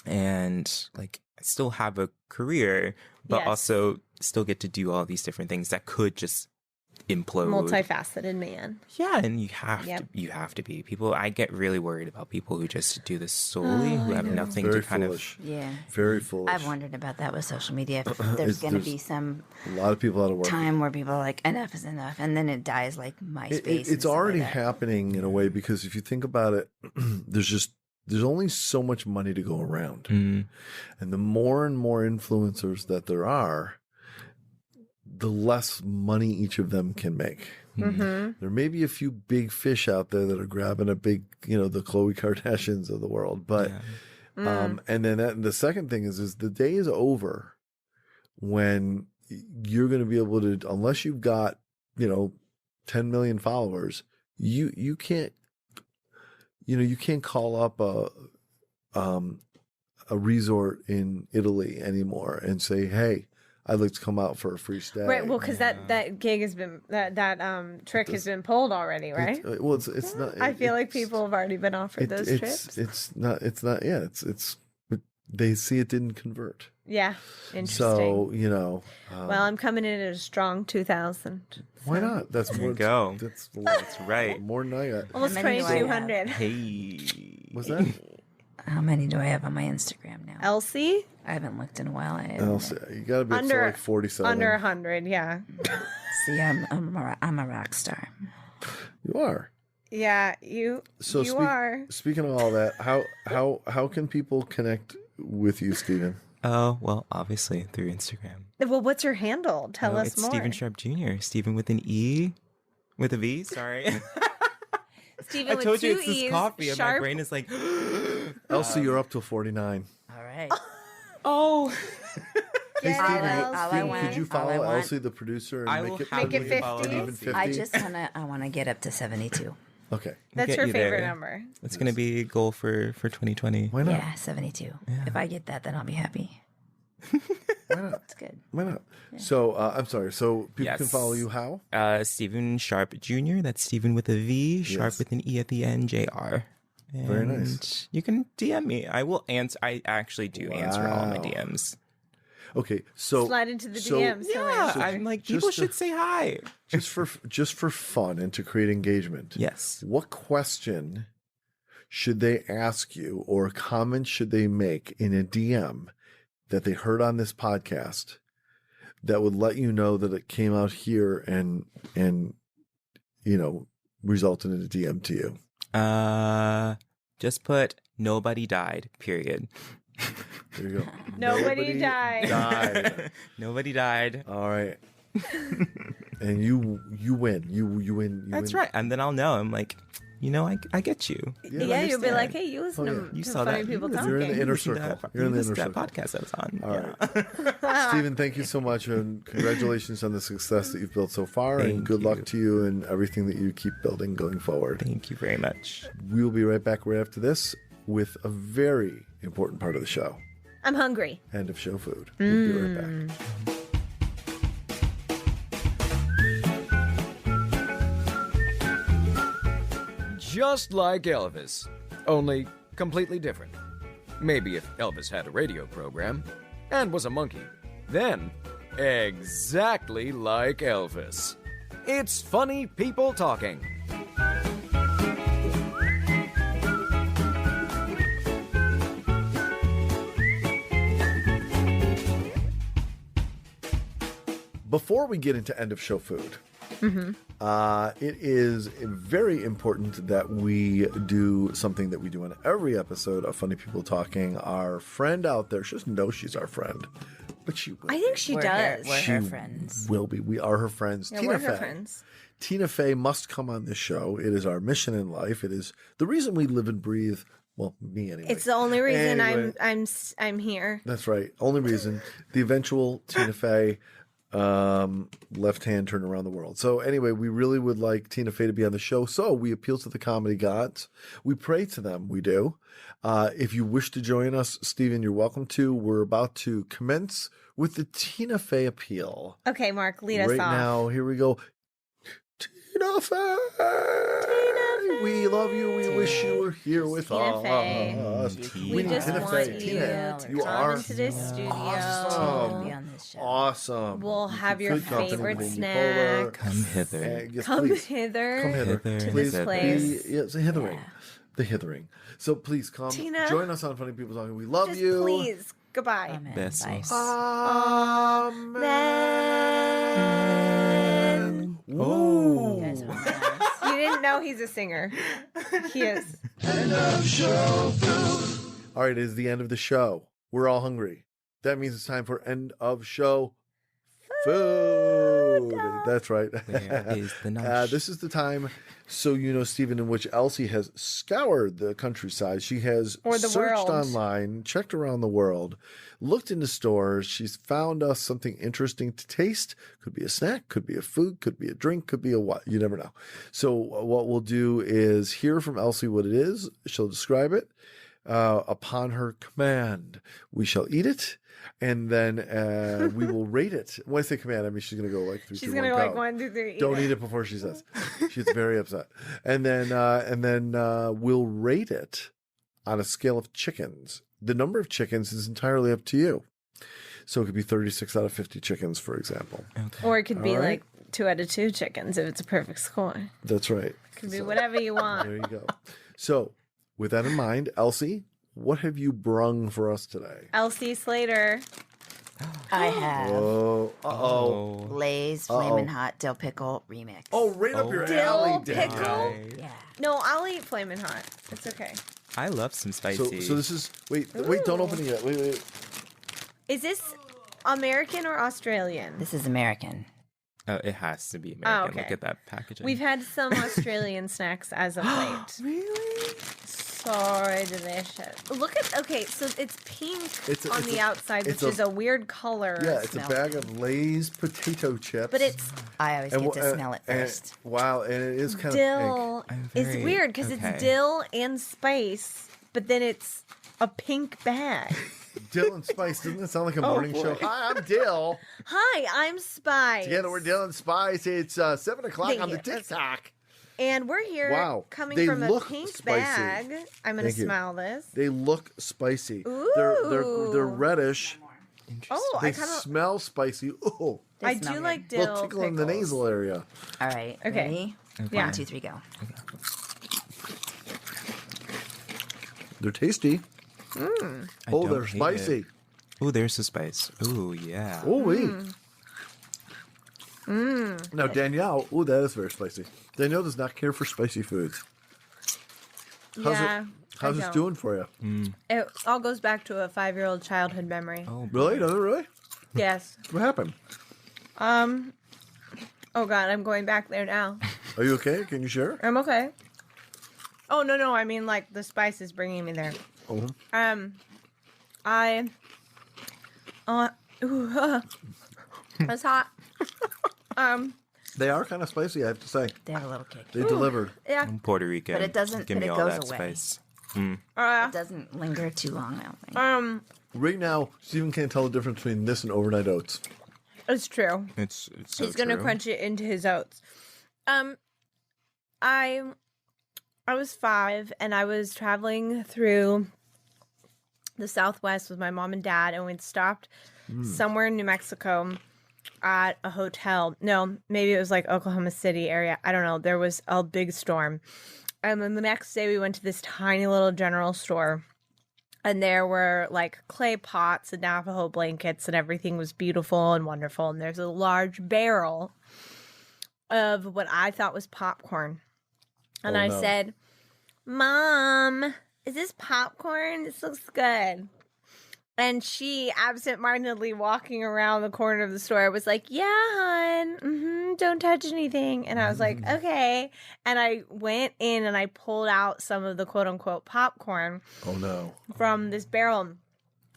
And like, I still have a career, but also still get to do all these different things that could just implode. Multifaceted man. Yeah, and you have to be. People, I get really worried about people who just do this solely, who have nothing Very to kind foolish. Very foolish. I've wondered about that with social media. If there's going to be some a lot of people out of work time where people are like, enough is enough, and then it dies like MySpace. It's already happening in a way, because if you think about it, there's only so much money to go around, and the more and more influencers that there are, the less money each of them can make. There may be a few big fish out there that are grabbing a big, the Khloe Kardashians of the world. But, and then the second thing is the day is over when you're going to be able to, unless you've got, 10 million followers, you can't, you can't call up a resort in Italy anymore and say, hey, I'd like to come out for a free stay. Right. Well, because that gig has been that trick has been pulled already, right? It's not. I feel like people have already been offered those trips. It's not. Yeah. They see it didn't convert. Yeah. Interesting. So well, I'm coming in at a strong 2,000. Why not? That's there more. You go. That's right. More than I got. Almost 2,200. Hey. What's that? How many do I have on my Instagram now? Elsie? I haven't looked in a while. Elsie, you got to be under like 47. Under 100, yeah. See, I'm a rock star. You are. Yeah, you are. Speaking of all that, how can people connect with you, Steven? Oh, well, obviously through Instagram. Well, what's your handle? Tell us it's more. Steven Sharpe Jr. Steven with an E, with a V. Sorry. Steven with I told you two it's this E's, coffee, and my Sharpe. brain is like. Elsie, you're up to 49. All right. Oh. Hey, Yeah, Steven, could you follow Elsie, the producer, and I make will it Make it 50? even 50? I want to get up to 72. Okay. That's Get her you favorite there. number. It's going to be a goal for 2020. Why not? Yeah, 72. If I get that, then I'll be happy. Why not? That's good. Why not? So, I'm sorry. So, people can Yes. follow you how? Steven Sharpe Jr. That's Steven with a V, Sharpe Yes. with an E at the end, JR. Very And nice. You can DM me. I will answer. I actually do answer all my Wow. DMs. Okay, so Slide into the so- DMs. Yeah, So I'm like, just people to- should say hi. just for fun and to create engagement. Yes. What question should they ask you or comment should they make in a DM that they heard on this podcast that would let you know that it came out here and resulted in a DM to you? Just put nobody died, period. There you go. Nobody died. died. Nobody died. All right. And you win. You win. That's right. And then I'll know. I'm like, I get you. Yeah, you'll be understand. like, hey, you listen Oh, to, yeah. You to saw funny that. people You talking. You're in the inner listened to circle. that- You're in the you listened inner to that podcast I was on. All right. Stephen, thank you so much, and congratulations on the success that you've built so far, and Thank good you. luck to you and everything that you keep building going forward. Thank you very much. We will be right back right after this with a very important part of the show. I'm hungry. End of show food. We'll be right back. Just like Elvis, only completely different. Maybe if Elvis had a radio program and was a monkey, then exactly like Elvis. It's Funny People Talking. Before we get into end of show food, it is very important that we do something that we do on every episode of Funny People Talking. Our friend out there, she doesn't know she's our friend, but she will. I think she We're does. her friends. will be. We are her friends. Yeah, Tina we're her Fey. friends. Tina Fey must come on this show. It is our mission in life. It is the reason we live and breathe. Well, me anyway. It's the only reason Anyway. I'm here. That's right. Only reason. The eventual Tina Fey left hand turn around the world. So anyway, we really would like Tina Fey to be on the show. So we appeal to the comedy gods. We pray to them. We do. If you wish to join us, Stephen, you're welcome to. We're about to commence with the Tina Fey appeal. Okay, Mark, lead us Right off. now, here we go. Tina Fey! We love you. We wish you were here with Tina Fey. us. We need just Tina want Fey. you Tina, to you come are into this studio. awesome. Be on this show. Awesome. We'll have your Good company, favorite Wendy snack. Polar. Come hither. Yes, Come please. hither. Come hither. Hither to Please this place. be- yes, the hithering. The hithering. So please come. Tina. Join us on Funny People Talking. We love Just you. please. Goodbye. Amen. Besos. Bye. Amen. Ooh. You guys are nice. You didn't know he's a singer. He is. All right, it is the end of the show. We're all hungry. That means it's time for end of show food. That's right. Where is the knife? This is the time, so you know, Stephen, in which Elsie has scoured the countryside. She has Or the searched world. online, checked around the world, looked into stores. She's found us something interesting to taste. Could be a snack, could be a food, could be a drink, could be a what. You never know. So what we'll do is hear from Elsie what it is. She'll describe it. Upon her command, we shall eat it, and then we will rate it. When I say command, I mean she's going to go like 3, She's 2, gonna 1, go like go. 1, 2, 3. Don't eat it before she says. She's very upset. And then we'll rate it on a scale of chickens. The number of chickens is entirely up to you. So it could be 36 out of 50 chickens, for example. Or it could be All right. like 2 out of 2 chickens if it's a perfect score. That's right. Could be whatever you want. There you go. So with that in mind, Elsie, what have you brung for us today? Elsie Slater. I have Oh, uh-oh. Lay's Flamin' Hot Dill Pickle Remix. Oh, right up your Dill alley, pickle? Dad. Yeah. No, I'll eat Flamin' Hot. It's okay. I love some spicy. So this is wait, don't open it yet. Wait. Is this American or Australian? This is American. Oh, it has to be American. okay. Look at that packaging. We've had some Australian snacks as of late. Really? So delicious. Look at, okay, so it's pink It's on the outside, which is a weird color. Yeah, it's a Smell. bag of Lay's potato chips. But it's I always get to smell it first. Wow, and it is kind of dill. I'm It's very- weird because okay. it's dill and spice, but then it's a pink bag. pink. Dill and Spice. Doesn't it sound like a morning show? Hi, I'm Dill. Hi, I'm Spice. Together we're Dill and Spice. It's 7 o'clock Thank on the you. That's- TikTok. And we're here Wow, coming they from a look pink spicy. bag. I'm going Thank to you. smell this. They look spicy. Ooh. They're reddish. Oh, They I kind of smell spicy. Oh, They I smell do good. like little dill tickle in the pickles. nasal area. All right. Okay. Ready? Yeah. 1, 2, 3, go. They're tasty. I Oh, don't they're hate spicy. it. Oh, there's the spice. Oh, yeah. Oh, wait. Now, Danielle, that is very spicy. Danielle does not care for spicy foods. Yeah. How's I this don't. doing for you? It all goes back to a 5-year-old childhood memory. Oh, Really? Does it really? Yes. What happened? Oh God, I'm going back there now. Are you okay? Can you share? I'm okay. Oh no, I mean like the spice is bringing me there. Oh. That's hot. They are kind of spicy, I have to say. They have a little kick. They delivered. Yeah. I'm Puerto Rican. But it doesn't- Give but me it all goes that away. spice. It doesn't linger too long, I don't think. Right now, Steven can't tell the difference between this and overnight oats. It's true. It's so He's gonna true. crunch it into his oats. I was 5 and I was traveling through the Southwest with my mom and dad, and we'd stopped somewhere in New Mexico at a hotel. No, maybe it was like Oklahoma City area. I don't know. There was a big storm. And then the next day we went to this tiny little general store. And there were like clay pots and Navajo blankets, and everything was beautiful and wonderful. And there's a large barrel of what I thought was popcorn. And Oh, I no. said, Mom, is this popcorn? This looks good. And she, absentmindedly walking around the corner of the store, was like, yeah, hon, don't touch anything. And I was like, okay. And I went in and I pulled out some of the quote unquote popcorn Oh, no. from this barrel.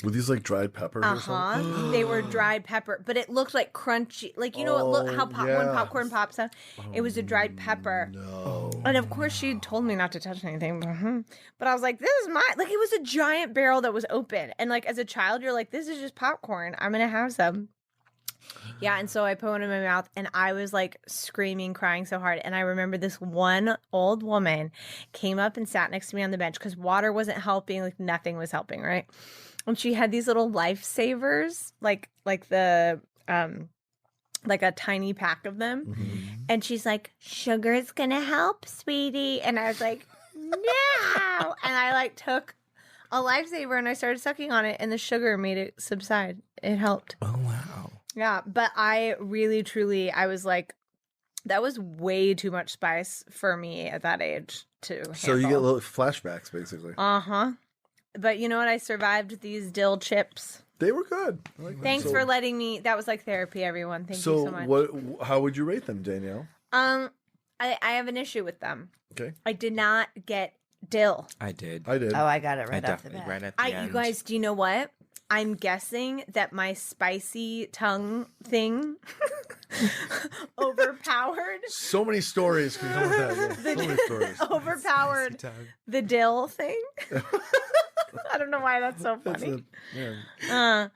Were these like dried peppers or something? They were dried pepper, but it looked like crunchy. Like, you know, look how when yeah. popcorn pops out, it was a dried pepper. No. And of course, she told me not to touch anything. But I was like, this is mine. Like, it was a giant barrel that was open. And like, as a child, you're like, this is just popcorn. I'm going to have some. Yeah. And so I put one in my mouth and I was like screaming, crying so hard. And I remember this one old woman came up and sat next to me on the bench because water wasn't helping. Like, nothing was helping. Right. And she had these little lifesavers, like the, like a tiny pack of them. Mm-hmm. And she's like, sugar's gonna help, sweetie. And I was like, no. And I like took a lifesaver and I started sucking on it, and the sugar made it subside. It helped. Oh, wow. Yeah. But I really, truly, I was like, that was way too much spice for me at that age to So you get little flashbacks, basically. Uh-huh. But you know what? I survived these dill chips. They were good. I like them. Thanks So- for letting me. That was like therapy, everyone. Thank you so much. How would you rate them, Danielle? I have an issue with them. Okay. I did not get dill. I did. I did. Oh, I got it I right off the definitely bat. right at the end. You guys, do you know what? I'm guessing that my spicy tongue thing overpowered So many stories can come with that. Yeah. So many stories. overpowered the dill thing. I don't know why that's so That's funny. yeah.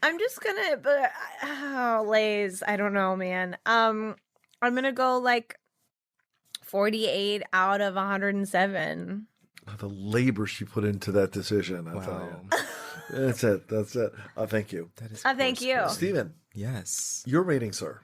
I'm just gonna, but Lays, I don't know, man. I'm gonna go like 48 out of 107. The labor she put into that decision, I tell Wow. you. That's it. That's it. Thank you. That is Thank you. Steven, Yes. your rating, sir.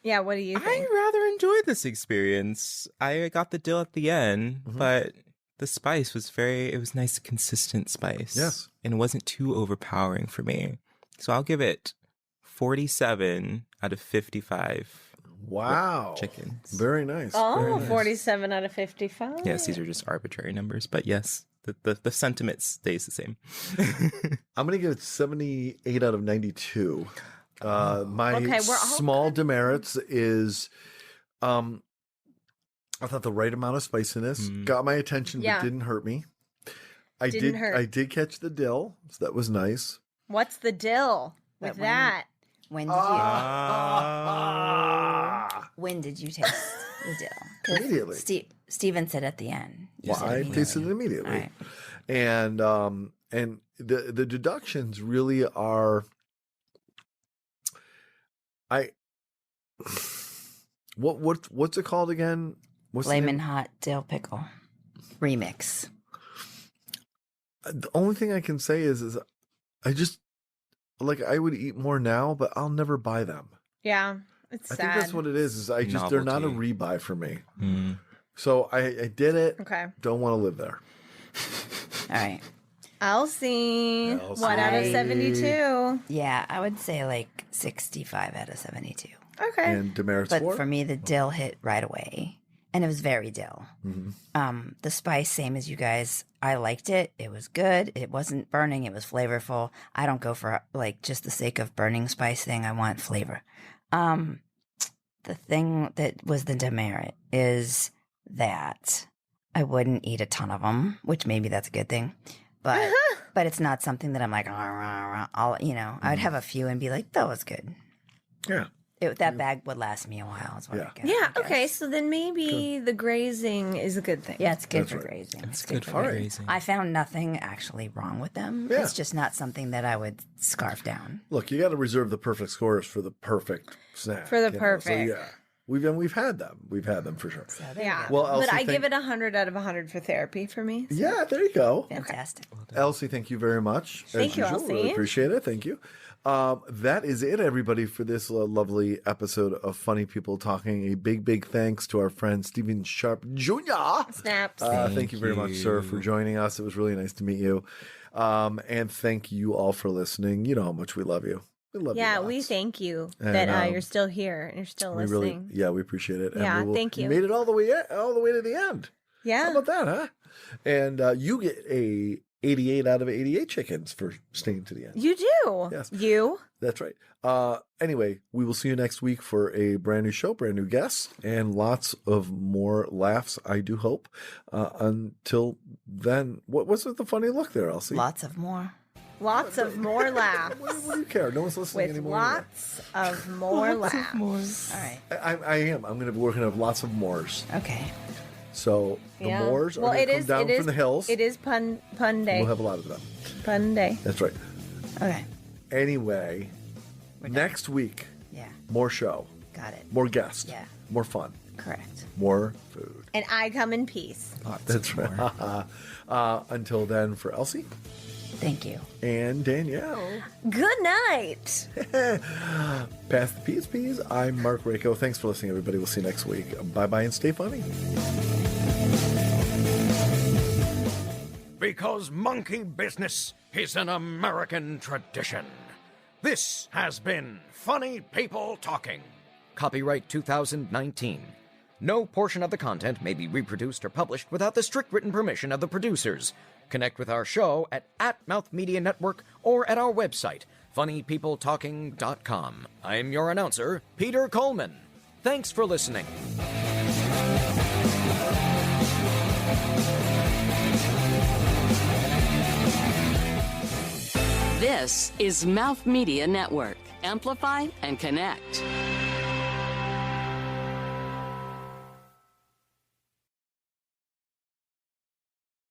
Yeah, what do you I think? rather enjoyed this experience. I got the dill at the end, Mm-hmm. but the spice was it was nice, consistent spice. Yes. And it wasn't too overpowering for me. So I'll give it 47 out of 55 Wow. chickens. Very nice. Very Oh, nice. 47 out of 55. Yes, these are just arbitrary numbers, but yes, the sentiment stays the same. I'm going to give it 78 out of 92. My Okay, we're all small demerits is I thought the right amount of spiciness got my attention, Yeah. but didn't hurt me. I Didn't did hurt. I did catch the dill, so that was nice. What's the dill with Wait, that? When did when did you taste the dill? 'Cause Immediately. Steven said at the end. You Well, said I tasted it immediately. All right. And the deductions really are what's it called again? What's the Flamin' name? hot dill pickle remix. The only thing I can say is I just like I would eat more now, but I'll never buy them. Yeah, it's I sad. think that's what it is I just they're not a Novelty. rebuy for me. So I did it. Okay. Don't want to live there. All right. Elsie, what out of 72? Yeah, I would say like 65 out of 72. Okay. And demerits But for me, the dill hit right away. And it was very dill. The spice, same as you guys. I liked it. It was good. It wasn't burning. It was flavorful. I don't go for like just the sake of burning spice thing. I want flavor. The thing that was the demerit is that I wouldn't eat a ton of them, which maybe that's a good thing. But it's not something that I'm like, I'll, I would have a few and be like, that was good. Yeah. That bag would last me a while. Is what Yeah. I guess. Yeah, okay, so then maybe the grazing is a good thing. Yeah, it's good That's for right. grazing. It's good for All right. grazing. I found nothing actually wrong with them. Yeah. It's just not something that I would scarf down. Look, you got to reserve the perfect scores for the perfect snack. For the So, perfect. yeah. We've had them. We've had them for sure. So there Yeah, you go. Well, Elsie, but I thank- give it 100 out of 100 for therapy for me. So. Yeah, there you go. Fantastic. Elsie, thank you very much. Thank you, usual. Elsie. Really appreciate it. Thank you. That is it, everybody, for this lovely episode of Funny People Talking. A big thanks to our friend Steven Sharpe Jr. Snaps. Thank you very much, sir, for joining us. It was really nice to meet you. And thank you all for listening. You know how much we love you. We love you. Yeah, lots. we thank you And, that you're still here and you're still We listening. really, we appreciate it. And Yeah, we thank you. We made it all the way to the end. Yeah. How about that, huh? And you get a 88 out of 88 chickens for staying to the end. You do. Yes. You. That's right. Anyway, we will see you next week for a brand new show, brand new guests, and lots of more laughs, I do hope. Until then, what's with the funny look there, Elsie? Lots of more. Lots of more laughs. What do you care? No one's listening With anymore. lots of more laughs. All right. I am. I'm going to be working on lots of mores. Okay. So the Yeah. mores are Well, going it to come is. down It is from the hills. It is pun day. We'll have a lot of them. Pun day. That's right. Okay. Anyway, next week, Yeah. more show, Got it. more guests, Yeah. more fun, Correct. more food. And I come in peace. That's right. Until then, for Elsie Thank you. and Danielle, Good night. pass the peas. I'm Mark Rako. Thanks for listening, everybody. We'll see you next week. Bye-bye and stay funny. Because monkey business is an American tradition. This has been Funny People Talking. Copyright 2019. No portion of the content may be reproduced or published without the strict written permission of the producers. Connect with our show at Mouth Media Network or at our website, funnypeopletalking.com. I'm your announcer, Peter Coleman. Thanks for listening. This is Mouth Media Network. Amplify and connect.